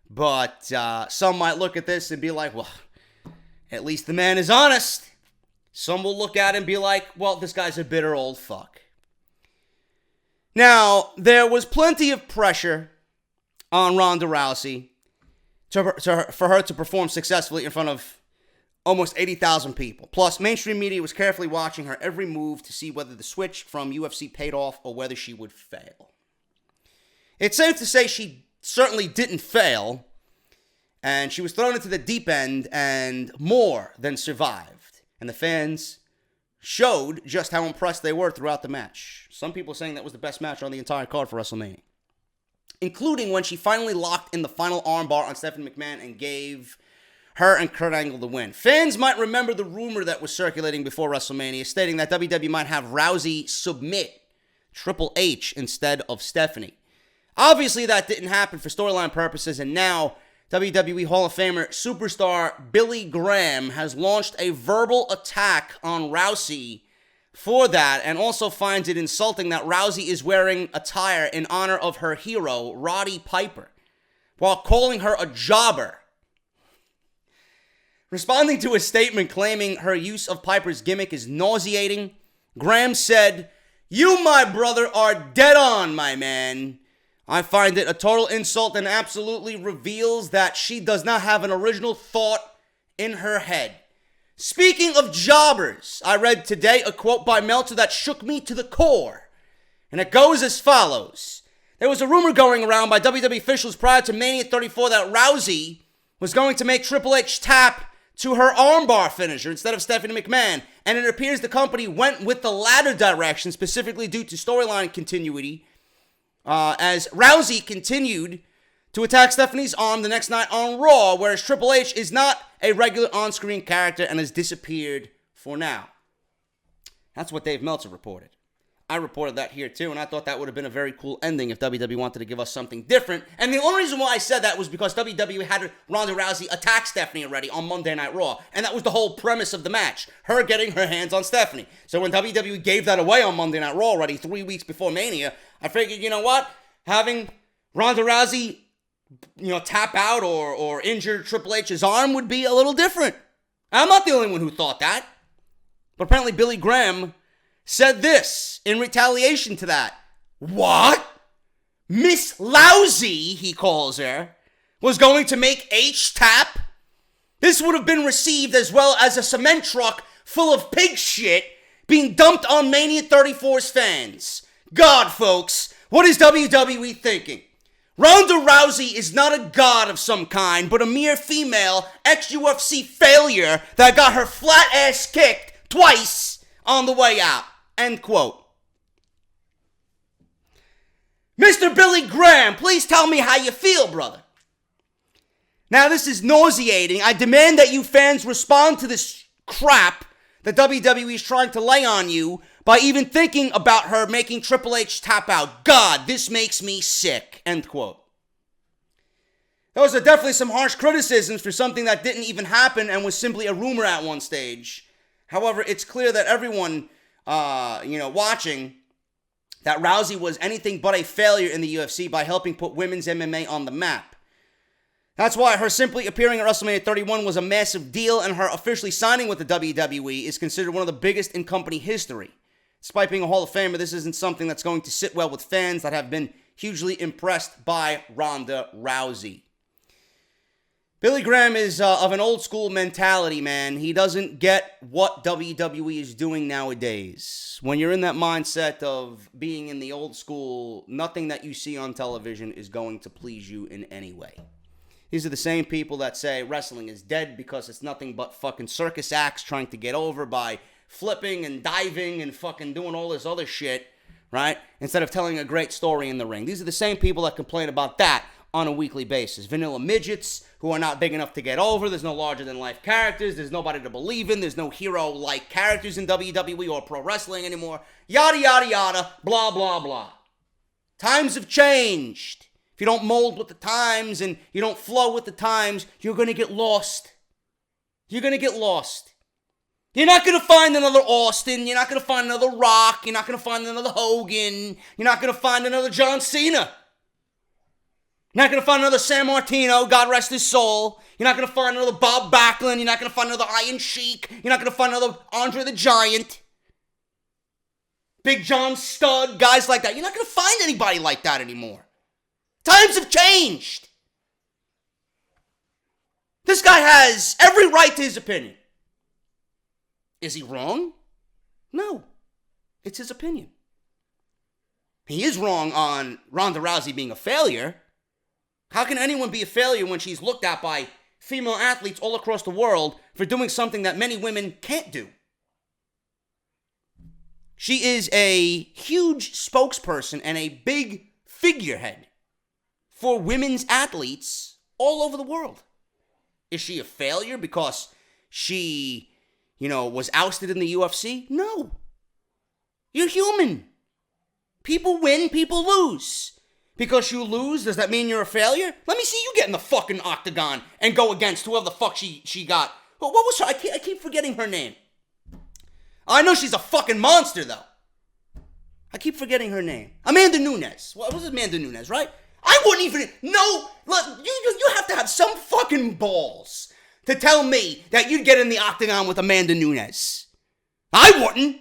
But some might look at this and be like, well, at least the man is honest. Some will look at it and be like, well, this guy's a bitter old fuck. Now, there was plenty of pressure on Ronda Rousey for her to perform successfully in front of almost 80,000 people. Plus, mainstream media was carefully watching her every move to see whether the switch from UFC paid off or whether she would fail. It's safe to say she certainly didn't fail, and she was thrown into the deep end and more than survived. And the fans showed just how impressed they were throughout the match. Some people saying that was the best match on the entire card for WrestleMania. Including when she finally locked in the final armbar on Stephanie McMahon and gave her and Kurt Angle the win. Fans might remember the rumor that was circulating before WrestleMania stating that WWE might have Rousey submit Triple H instead of Stephanie. Obviously, that didn't happen for storyline purposes, and now WWE Hall of Famer superstar Billy Graham has launched a verbal attack on Rousey for that, and also finds it insulting that Rousey is wearing attire in honor of her hero, Roddy Piper, while calling her a jobber. Responding to a statement claiming her use of Piper's gimmick is nauseating, Graham said, "You, my brother, are dead on, my man. I find it a total insult and absolutely reveals that she does not have an original thought in her head. Speaking of jobbers, I read today a quote by Meltzer that shook me to the core. And it goes as follows. There was a rumor going around by WWE officials prior to Mania 34 that Rousey was going to make Triple H tap to her armbar finisher instead of Stephanie McMahon. And it appears the company went with the latter direction, specifically due to storyline continuity, as Rousey continued to attack Stephanie's arm the next night on Raw, whereas Triple H is not a regular on-screen character and has disappeared for now. That's what Dave Meltzer reported. I reported that here too, and I thought that would have been a very cool ending if WWE wanted to give us something different. And the only reason why I said that was because WWE had Ronda Rousey attack Stephanie already on Monday Night Raw, and that was the whole premise of the match, her getting her hands on Stephanie. So when WWE gave that away on Monday Night Raw already 3 weeks before Mania, I figured, you know what? Having Ronda Rousey, tap out or injure Triple H's arm would be a little different. I'm not the only one who thought that. But apparently Billy Graham said this in retaliation to that. What? Miss Lousy, he calls her, was going to make H tap? This would have been received as well as a cement truck full of pig shit being dumped on Mania 34's fans. God, folks, what is WWE thinking? Ronda Rousey is not a god of some kind, but a mere female ex-UFC failure that got her flat ass kicked twice on the way out. End quote. Mr. Billy Graham, please tell me how you feel, brother. Now, this is nauseating. I demand that you fans respond to this crap that WWE is trying to lay on you by even thinking about her making Triple H tap out. God, this makes me sick. End quote. Those are definitely some harsh criticisms for something that didn't even happen and was simply a rumor at one stage. However, it's clear that everyone, watching that Rousey was anything but a failure in the UFC by helping put women's MMA on the map. That's why her simply appearing at WrestleMania 31 was a massive deal, and her officially signing with the WWE is considered one of the biggest in company history. Despite being a Hall of Famer, this isn't something that's going to sit well with fans that have been hugely impressed by Ronda Rousey. Billy Graham is of an old school mentality, man. He doesn't get what WWE is doing nowadays. When you're in that mindset of being in the old school, nothing that you see on television is going to please you in any way. These are the same people that say wrestling is dead because it's nothing but fucking circus acts trying to get over by flipping and diving and fucking doing all this other shit, right? Instead of telling a great story in the ring. These are the same people that complain about that on a weekly basis. Vanilla midgets who are not big enough to get over. There's no larger-than-life characters. There's nobody to believe in. There's no hero-like characters in WWE or pro wrestling anymore. Yada, yada, yada. Blah, blah, blah. Times have changed. If you don't mold with the times and you don't flow with the times, you're going to get lost. You're going to get lost. You're not going to find another Austin. You're not going to find another Rock. You're not going to find another Hogan. You're not going to find another John Cena. You're not going to find another San Martino, God rest his soul. You're not going to find another Bob Backlund. You're not going to find another Iron Sheik. You're not going to find another Andre the Giant. Big John Studd, guys like that. You're not going to find anybody like that anymore. Times have changed. This guy has every right to his opinion. Is he wrong? No. It's his opinion. He is wrong on Ronda Rousey being a failure. How can anyone be a failure when she's looked at by female athletes all across the world for doing something that many women can't do? She is a huge spokesperson and a big figurehead for women's athletes all over the world. Is she a failure because she, was ousted in the UFC? No. You're human. People win, people lose. Because you lose, does that mean you're a failure? Let me see you get in the fucking octagon and go against whoever the fuck she got. What was her? I keep forgetting her name. I know she's a fucking monster, though. I keep forgetting her name. Amanda Nunes. What was Amanda Nunes, right? I wouldn't even... No, look, you have to have some fucking balls to tell me that you'd get in the octagon with Amanda Nunes. I wouldn't.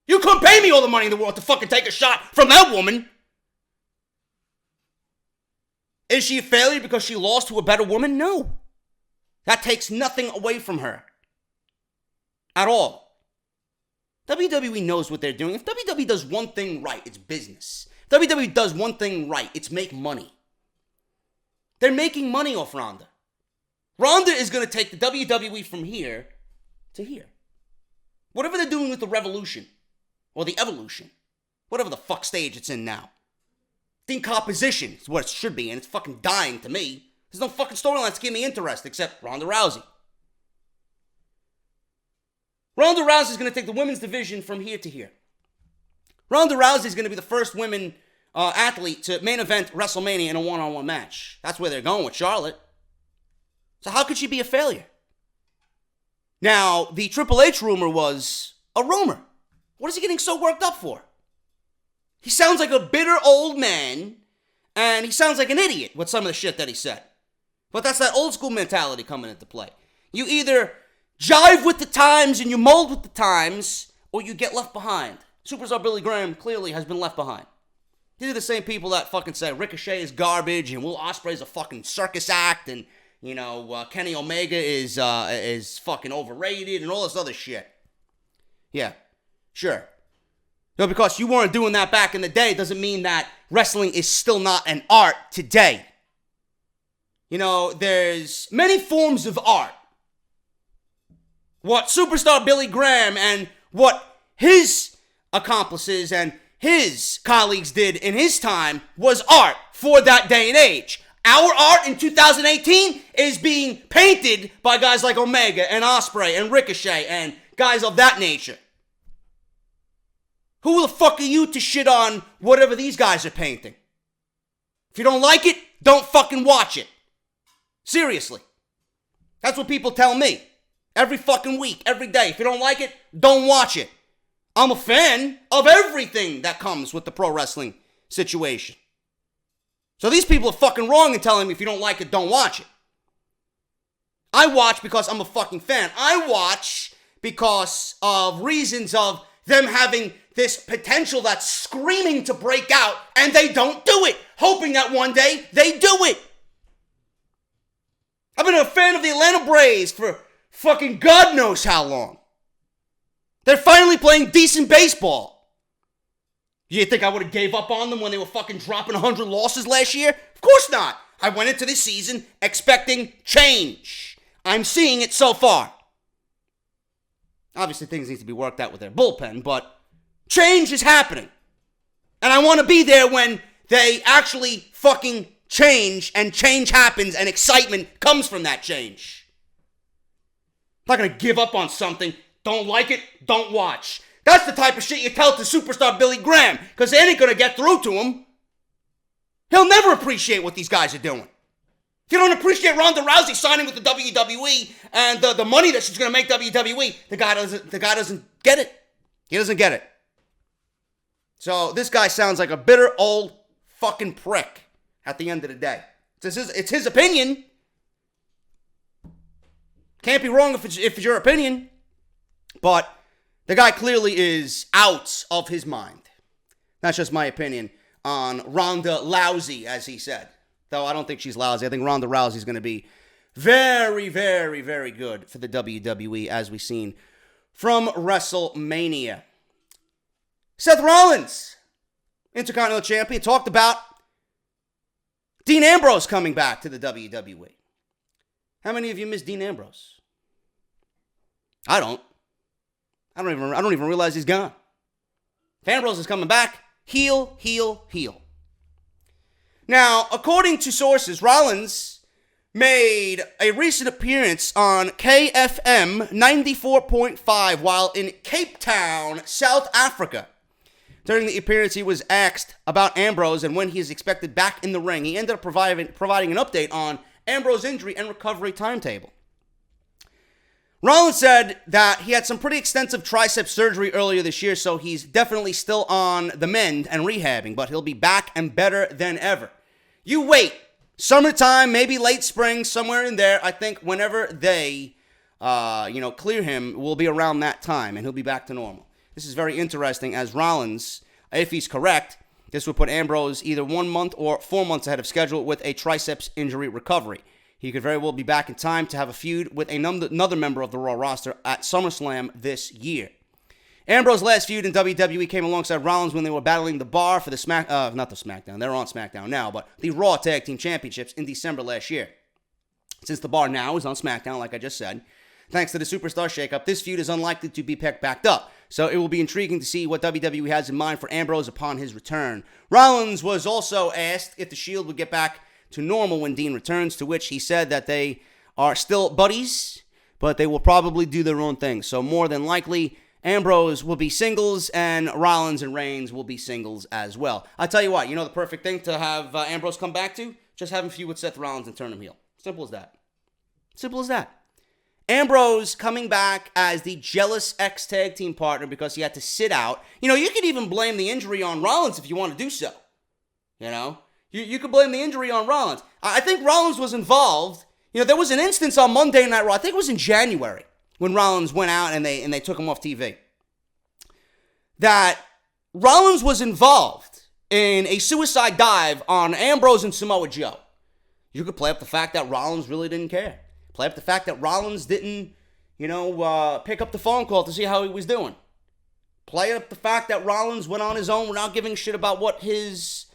You couldn't pay me all the money in the world to fucking take a shot from that woman. Is she a failure because she lost to a better woman? No. That takes nothing away from her. At all. WWE knows what they're doing. If WWE does one thing right, it's business. If WWE does one thing right, it's make money. They're making money off Ronda. Ronda is going to take the WWE from here to here. Whatever they're doing with the Revolution, or the Evolution, whatever the fuck stage it's in now. Decomposition is what it should be, and it's fucking dying to me. There's no fucking storyline to keep me interested except Ronda Rousey. Ronda Rousey is going to take the women's division from here to here. Ronda Rousey is going to be the first women athlete to main event WrestleMania in a one-on-one match. That's where they're going with Charlotte. So how could she be a failure? Now, the Triple H rumor was a rumor. What is he getting so worked up for? He sounds like a bitter old man, and he sounds like an idiot with some of the shit that he said. But that's that old school mentality coming into play. You either jive with the times and you mold with the times, or you get left behind. Superstar Billy Graham clearly has been left behind. These are the same people that fucking say Ricochet is garbage and Will Ospreay's a fucking circus act and, Kenny Omega is fucking overrated and all this other shit. Yeah, sure. No, because you weren't doing that back in the day doesn't mean that wrestling is still not an art today. There's many forms of art. What Superstar Billy Graham and what his accomplices and his colleagues did in his time was art for that day and age. Our art in 2018 is being painted by guys like Omega and Ospreay and Ricochet and guys of that nature. Who the fuck are you to shit on whatever these guys are painting? If you don't like it, don't fucking watch it. Seriously. That's what people tell me. Every fucking week, every day. If you don't like it, don't watch it. I'm a fan of everything that comes with the pro wrestling situation. So these people are fucking wrong in telling me if you don't like it, don't watch it. I watch because I'm a fucking fan. I watch because of reasons of them having this potential that's screaming to break out, and they don't do it, hoping that one day they do it. I've been a fan of the Atlanta Braves for fucking God knows how long. They're finally playing decent baseball. You think I would have gave up on them when they were fucking dropping 100 losses last year? Of course not. I went into this season expecting change. I'm seeing it so far. Obviously, things need to be worked out with their bullpen, but change is happening. And I want to be there when they actually fucking change, and change happens, and excitement comes from that change. I'm not going to give up on something. Don't like it, don't watch. That's the type of shit you tell to superstar Billy Graham, because they ain't going to get through to him. He'll never appreciate what these guys are doing. If you don't appreciate Ronda Rousey signing with the WWE and the money that she's going to make WWE, the guy doesn't get it. He doesn't get it. So this guy sounds like a bitter old fucking prick at the end of the day. It's his opinion. Can't be wrong if it's your opinion. But the guy clearly is out of his mind. That's just my opinion on Ronda Rousey, as he said. Though I don't think she's lousy. I think Ronda Rousey is going to be very, very, very good for the WWE, as we've seen from WrestleMania. Seth Rollins, Intercontinental Champion, talked about Dean Ambrose coming back to the WWE. How many of you miss Dean Ambrose? I don't. I don't even realize he's gone. If Ambrose is coming back, heel, heel, heel. Now, according to sources, Rollins made a recent appearance on KFM 94.5 while in Cape Town, South Africa. During the appearance, he was asked about Ambrose and when he is expected back in the ring. He ended up providing an update on Ambrose's injury and recovery timetable. Rollins said that he had some pretty extensive tricep surgery earlier this year, so he's definitely still on the mend and rehabbing, but he'll be back and better than ever. You wait. Summertime, maybe late spring, somewhere in there. I think whenever they, clear him, will be around that time, and he'll be back to normal. This is very interesting, as Rollins, if he's correct, this would put Ambrose either 1 month or 4 months ahead of schedule with a triceps injury recovery. He could very well be back in time to have a feud with another member of the Raw roster at SummerSlam this year. Ambrose's last feud in WWE came alongside Rollins when they were battling the Bar for the not the SmackDown, they're on SmackDown now, but the Raw Tag Team Championships in December last year. Since the Bar now is on SmackDown, like I just said, thanks to the Superstar Shakeup, this feud is unlikely to be picked back up. So it will be intriguing to see what WWE has in mind for Ambrose upon his return. Rollins was also asked if the Shield would get back to normal when Dean returns, to which he said that they are still buddies, but they will probably do their own thing. So more than likely, Ambrose will be singles, and Rollins and Reigns will be singles as well. I tell you what, you know the perfect thing to have Ambrose come back to? Just have him feud with Seth Rollins and turn him heel. Simple as that. Simple as that. Ambrose coming back as the jealous ex-tag team partner because he had to sit out. You know, you could even blame the injury on Rollins if you want to do so. You know? You could blame the injury on Rollins. I think Rollins was involved. You know, there was an instance on Monday Night Raw, I think it was in January, when Rollins went out and they took him off TV, that Rollins was involved in a suicide dive on Ambrose and Samoa Joe. You could play up the fact that Rollins really didn't care. Play up the fact that Rollins didn't, pick up the phone call to see how he was doing. Play up the fact that Rollins went on his own without giving a shit about what his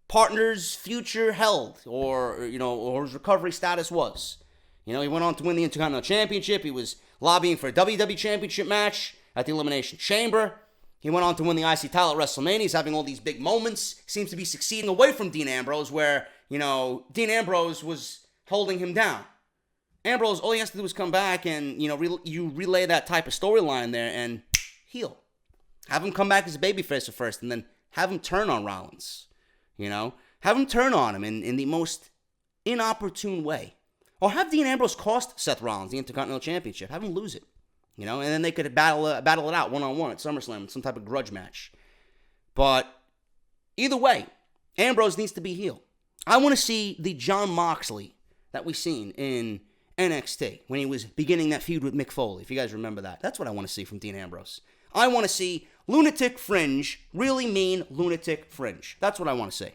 partner's future held or his recovery status was. He went on to win the Intercontinental Championship. He was lobbying for a WWE Championship match at the Elimination Chamber. He went on to win the IC title at WrestleMania. He's having all these big moments. Seems to be succeeding away from Dean Ambrose, where, Dean Ambrose was holding him down. Ambrose, all he has to do is come back and, you relay that type of storyline there and heel. Have him come back as a babyface at first and then have him turn on Rollins. Have him turn on him in the most inopportune way. Or have Dean Ambrose cost Seth Rollins the Intercontinental Championship. Have him lose it. You know, and then they could battle it out one-on-one at SummerSlam, some type of grudge match. But either way, Ambrose needs to be heel. I want to see the Jon Moxley that we seen in NXT when he was beginning that feud with Mick Foley, if you guys remember that. That's what I want to see from Dean Ambrose. I want to see lunatic fringe really mean lunatic fringe. That's what I want to see.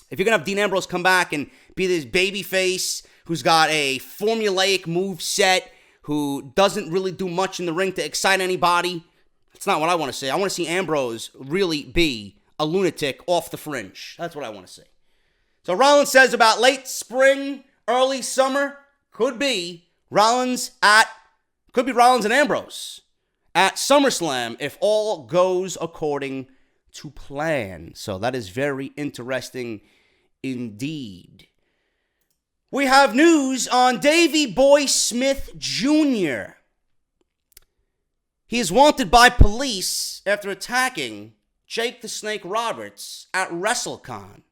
If you're going to have Dean Ambrose come back and be this baby face who's got a formulaic move set, who doesn't really do much in the ring to excite anybody, that's not what I want to see. I want to see Ambrose really be a lunatic off the fringe. That's what I want to see. So Rollins says about late spring, early summer, could be Rollins and Ambrose at SummerSlam if all goes according to plan. So that is very interesting indeed. We have news on Davey Boy Smith Jr. He is wanted by police after attacking Jake the Snake Roberts at WrestleCon.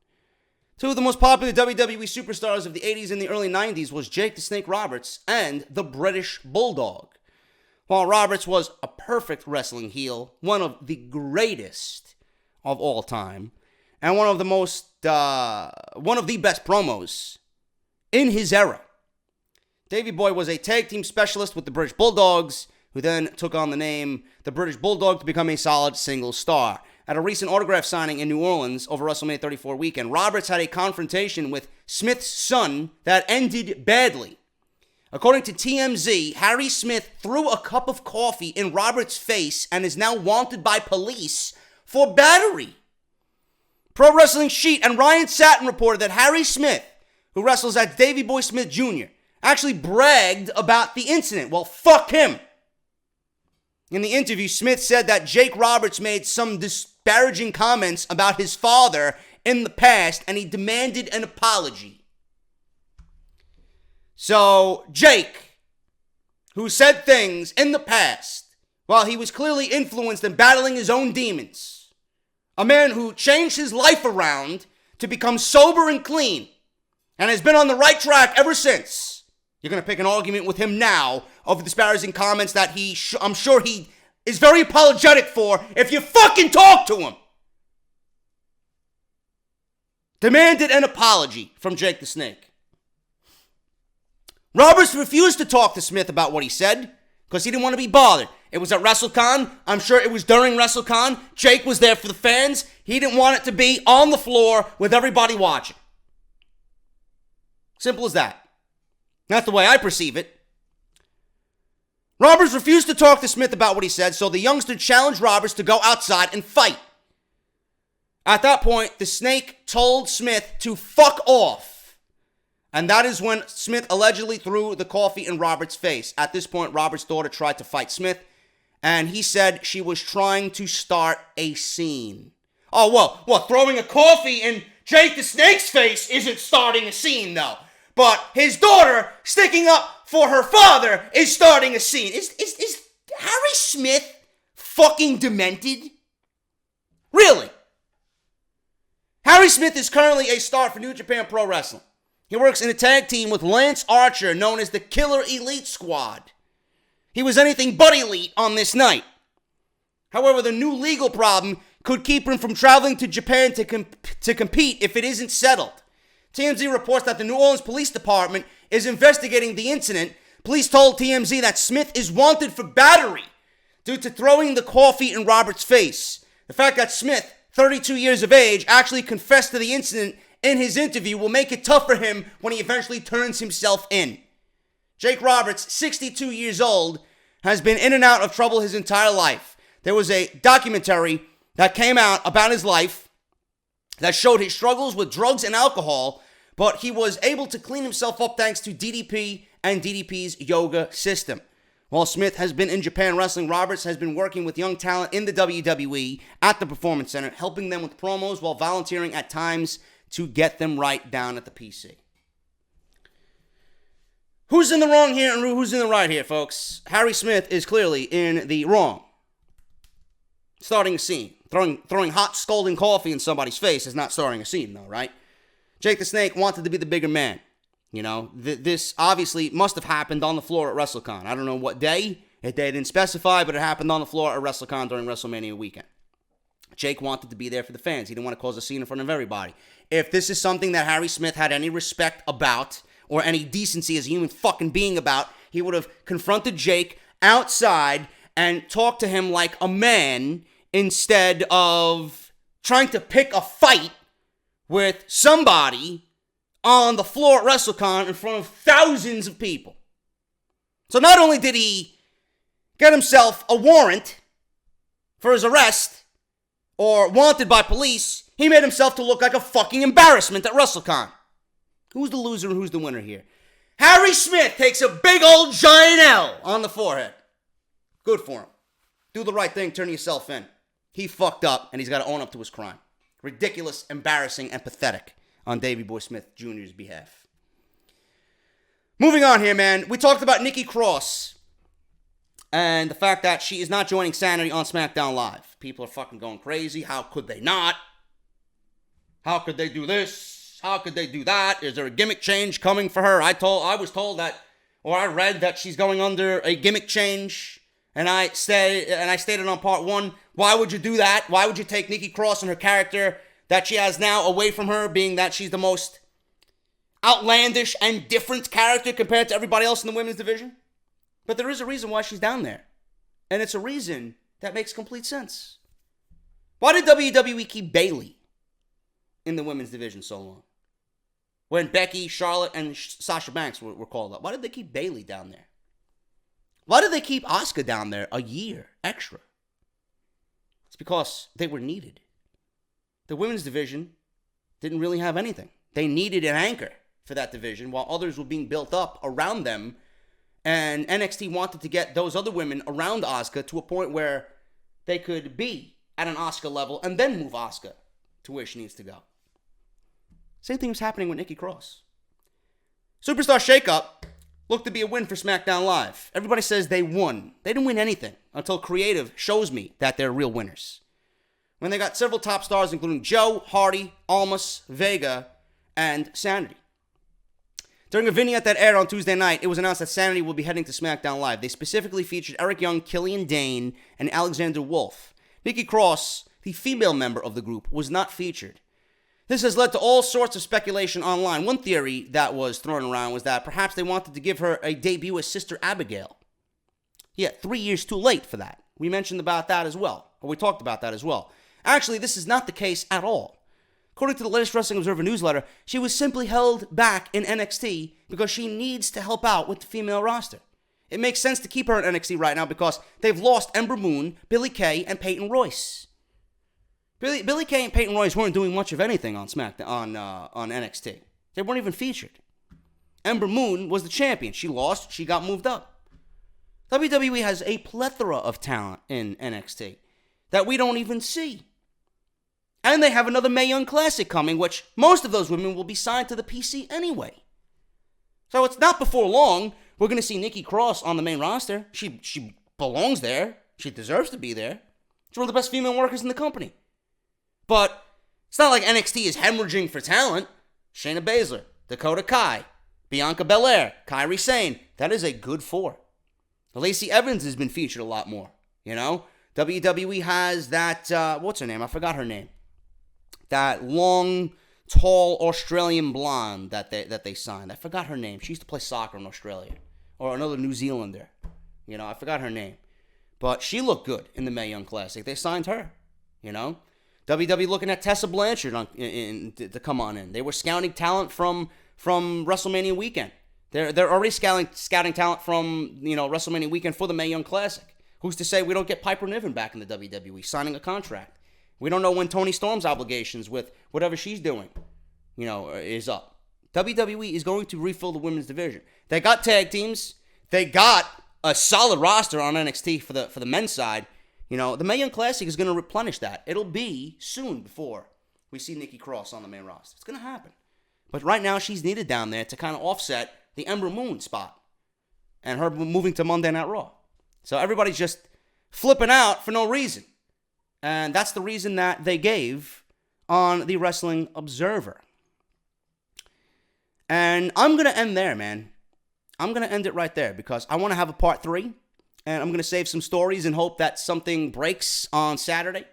Two of the most popular WWE superstars of the 80s and the early 90s was Jake the Snake Roberts and the British Bulldog. While Roberts was a perfect wrestling heel, one of the greatest of all time, and one of the best promos in his era. Davey Boy was a tag team specialist with the British Bulldogs, who then took on the name the British Bulldog to become a solid single star. At a recent autograph signing in New Orleans over WrestleMania 34 weekend, Roberts had a confrontation with Smith's son that ended badly. According to TMZ, Harry Smith threw a cup of coffee in Roberts' face and is now wanted by police for battery. Pro Wrestling Sheet and Ryan Satin reported that Harry Smith, who wrestles as Davey Boy Smith Jr., actually bragged about the incident. Well, fuck him. In the interview, Smith said that Jake Roberts made some disparaging comments about his father in the past, and he demanded an apology. So, Jake, who said things in the past while he was clearly influenced and battling his own demons, a man who changed his life around to become sober and clean, and has been on the right track ever since. You're going to pick an argument with him now over disparaging comments that I'm sure he is very apologetic for if you fucking talk to him. Demanded an apology from Jake the Snake. Roberts refused to talk to Smith about what he said because he didn't want to be bothered. It was at WrestleCon. I'm sure it was during WrestleCon. Jake was there for the fans. He didn't want it to be on the floor with everybody watching. Simple as that. That's the way I perceive it. Roberts refused to talk to Smith about what he said, so the youngster challenged Roberts to go outside and fight. At that point, the Snake told Smith to fuck off. And that is when Smith allegedly threw the coffee in Roberts' face. At this point, Roberts' daughter tried to fight Smith, and he said she was trying to start a scene. Oh, well, what, throwing a coffee in Jake the Snake's face isn't starting a scene, though. But his daughter sticking up for her father is starting a scene. Is Harry Smith fucking demented? Really? Harry Smith is currently a star for New Japan Pro Wrestling. He works in a tag team with Lance Archer, known as the Killer Elite Squad. He was anything but elite on this night. However, the new legal problem could keep him from traveling to Japan to compete if it isn't settled. TMZ reports that the New Orleans Police Department is investigating the incident. Police told TMZ that Smith is wanted for battery due to throwing the coffee in Roberts' face. The fact that Smith, 32 years of age, actually confessed to the incident in his interview will make it tough for him when he eventually turns himself in. Jake Roberts, 62 years old, has been in and out of trouble his entire life. There was a documentary that came out about his life that showed his struggles with drugs and alcohol, but he was able to clean himself up thanks to DDP and DDP's yoga system. While Smith has been in Japan wrestling, Roberts has been working with young talent in the WWE at the Performance Center, helping them with promos while volunteering at times to get them right down at the PC. Who's in the wrong here and who's in the right here, folks? Harry Smith is clearly in the wrong. Starting a scene. Throwing hot scalding coffee in somebody's face is not starting a scene, though, right? Jake the Snake wanted to be the bigger man. You know, this obviously must have happened on the floor at WrestleCon. I don't know what day, They didn't specify, but it happened on the floor at WrestleCon during WrestleMania weekend. Jake wanted to be there for the fans. He didn't want to cause a scene in front of everybody. If this is something that Harry Smith had any respect about or any decency as a human fucking being about, he would have confronted Jake outside and talked to him like a man instead of trying to pick a fight with somebody on the floor at WrestleCon in front of thousands of people. So not only did he get himself a warrant for his arrest or wanted by police, he made himself to look like a fucking embarrassment at WrestleCon. Who's the loser and who's the winner here? Harry Smith takes a big old giant L on the forehead. Good for him. Do the right thing, turn yourself in. He fucked up and he's got to own up to his crime. Ridiculous, embarrassing, and pathetic on Davey Boy Smith Jr.'s behalf. Moving on here, man. We talked about Nikki Cross and the fact that she is not joining Sanity on SmackDown Live. People are fucking going crazy. How could they not? How could they do this? How could they do that? Is there a gimmick change coming for her? I was told that, or I read that she's going under a gimmick change. And I stated on part 1, why would you do that? Why would you take Nikki Cross and her character that she has now away from her, being that she's the most outlandish and different character compared to everybody else in the women's division? But there is a reason why she's down there. And it's a reason that makes complete sense. Why did WWE keep Bayley in the women's division so long? When Becky, Charlotte, and Sasha Banks were called up. Why did they keep Bayley down there? Why did they keep Asuka down there a year extra? It's because they were needed. The women's division didn't really have anything. They needed an anchor for that division while others were being built up around them. And NXT wanted to get those other women around Asuka to a point where they could be at an Asuka level and then move Asuka to where she needs to go. Same thing was happening with Nikki Cross. Superstar Shakeup looked to be a win for SmackDown Live. Everybody says they won. They didn't win anything until Creative shows me that they're real winners. When they got several top stars, including Joe, Hardy, Almas, Vega, and Sanity. During a vignette that aired on Tuesday night, it was announced that Sanity will be heading to SmackDown Live. They specifically featured Eric Young, Killian Dane, and Alexander Wolf. Nikki Cross, the female member of the group, was not featured. This has led to all sorts of speculation online. One theory that was thrown around was that perhaps they wanted to give her a debut as Sister Abigail. Yeah, 3 years too late for that. We mentioned about that as well, or we talked about that as well. Actually, this is not the case at all. According to the latest Wrestling Observer newsletter, she was simply held back in NXT because she needs to help out with the female roster. It makes sense to keep her in NXT right now because they've lost Ember Moon, Billie Kay, and Peyton Royce. Billie Kay and Peyton Royce weren't doing much of anything on SmackDown on NXT. They weren't even featured. Ember Moon was the champion. She lost. She got moved up. WWE has a plethora of talent in NXT that we don't even see. And they have another Mae Young Classic coming, which most of those women will be signed to the PC anyway. So it's not before long we're going to see Nikki Cross on the main roster. She belongs there. She deserves to be there. She's one of the best female workers in the company. But it's not like NXT is hemorrhaging for talent. Shayna Baszler, Dakota Kai, Bianca Belair, Kairi Sane. That is a good 4. Lacey Evans has been featured a lot more. You know? WWE has that, what's her name? I forgot her name. That long, tall Australian blonde that they signed. I forgot her name. She used to play soccer in Australia. Or another New Zealander. You know, I forgot her name. But she looked good in the Mae Young Classic. They signed her. You know? WWE looking at Tessa Blanchard to come on in. They were scouting talent from WrestleMania weekend. They're already scouting talent from WrestleMania weekend for the Mae Young Classic. Who's to say we don't get Piper Niven back in the WWE signing a contract? We don't know when Toni Storm's obligations with whatever she's doing, is up. WWE is going to refill the women's division. They got tag teams. They got a solid roster on NXT for the men's side. The Mae Young Classic is going to replenish that. It'll be soon before we see Nikki Cross on the main roster. It's going to happen. But right now, she's needed down there to kind of offset the Ember Moon spot and her moving to Monday Night Raw. So everybody's just flipping out for no reason. And that's the reason that they gave on the Wrestling Observer. And I'm going to end there, man. I'm going to end it right there because I want to have a part 3. and I'm going to save some stories and hope that something breaks on Saturday.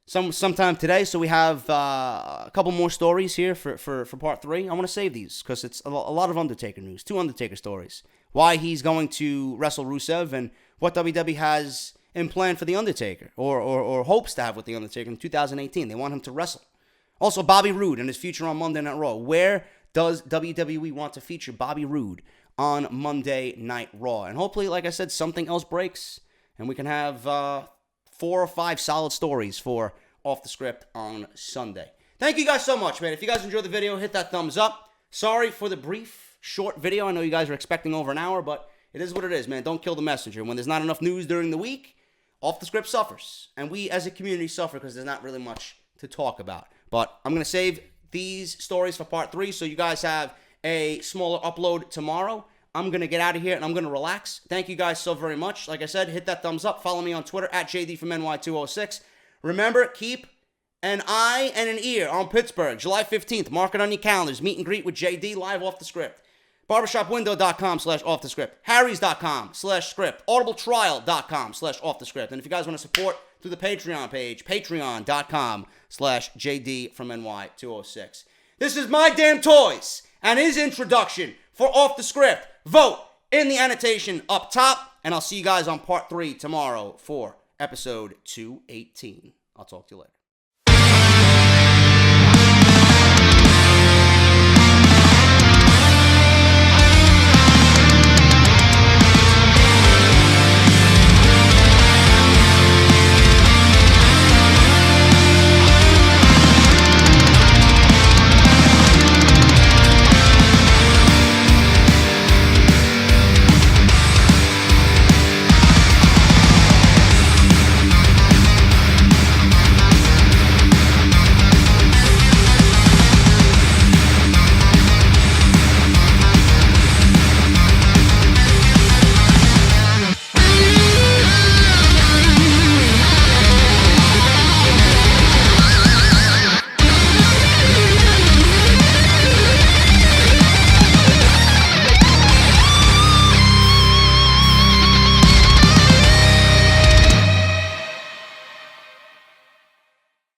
Sometime today, so we have a couple more stories here for part 3. I want to save these because it's a lot of Undertaker news. 2 Undertaker stories. Why he's going to wrestle Rusev and what WWE has in plan for The Undertaker or hopes to have with The Undertaker in 2018. They want him to wrestle. Also, Bobby Roode and his future on Monday Night Raw. Where does WWE want to feature Bobby Roode on Monday Night Raw? And hopefully, like I said, something else breaks and we can have 4 or 5 solid stories for Off the Script on Sunday. Thank you guys so much, man. If you guys enjoyed the video, hit that thumbs up. Sorry for the brief, short video. I know you guys are expecting over an hour, but it is what it is, man. Don't kill the messenger. When there's not enough news during the week, Off the Script suffers. And we as a community suffer because there's not really much to talk about. But I'm going to save these stories for part 3 so you guys have a smaller upload tomorrow. I'm going to get out of here and I'm going to relax. Thank you guys so very much. Like I said, hit that thumbs up. Follow me on Twitter at JDFROMNY206. Remember, keep an eye and an ear on Pittsburgh, July 15th. Mark it on your calendars. Meet and greet with JD live Off the Script. Barbershopwindow.com/offthescript. Harrys.com/script. Audibletrial.com/offthescript. And if you guys want to support through the Patreon page, patreon.com/JD from NY206. This is My Damn Toys and his introduction for Off the Script. Vote in the annotation up top. And I'll see you guys on part 3 tomorrow for episode 218. I'll talk to you later.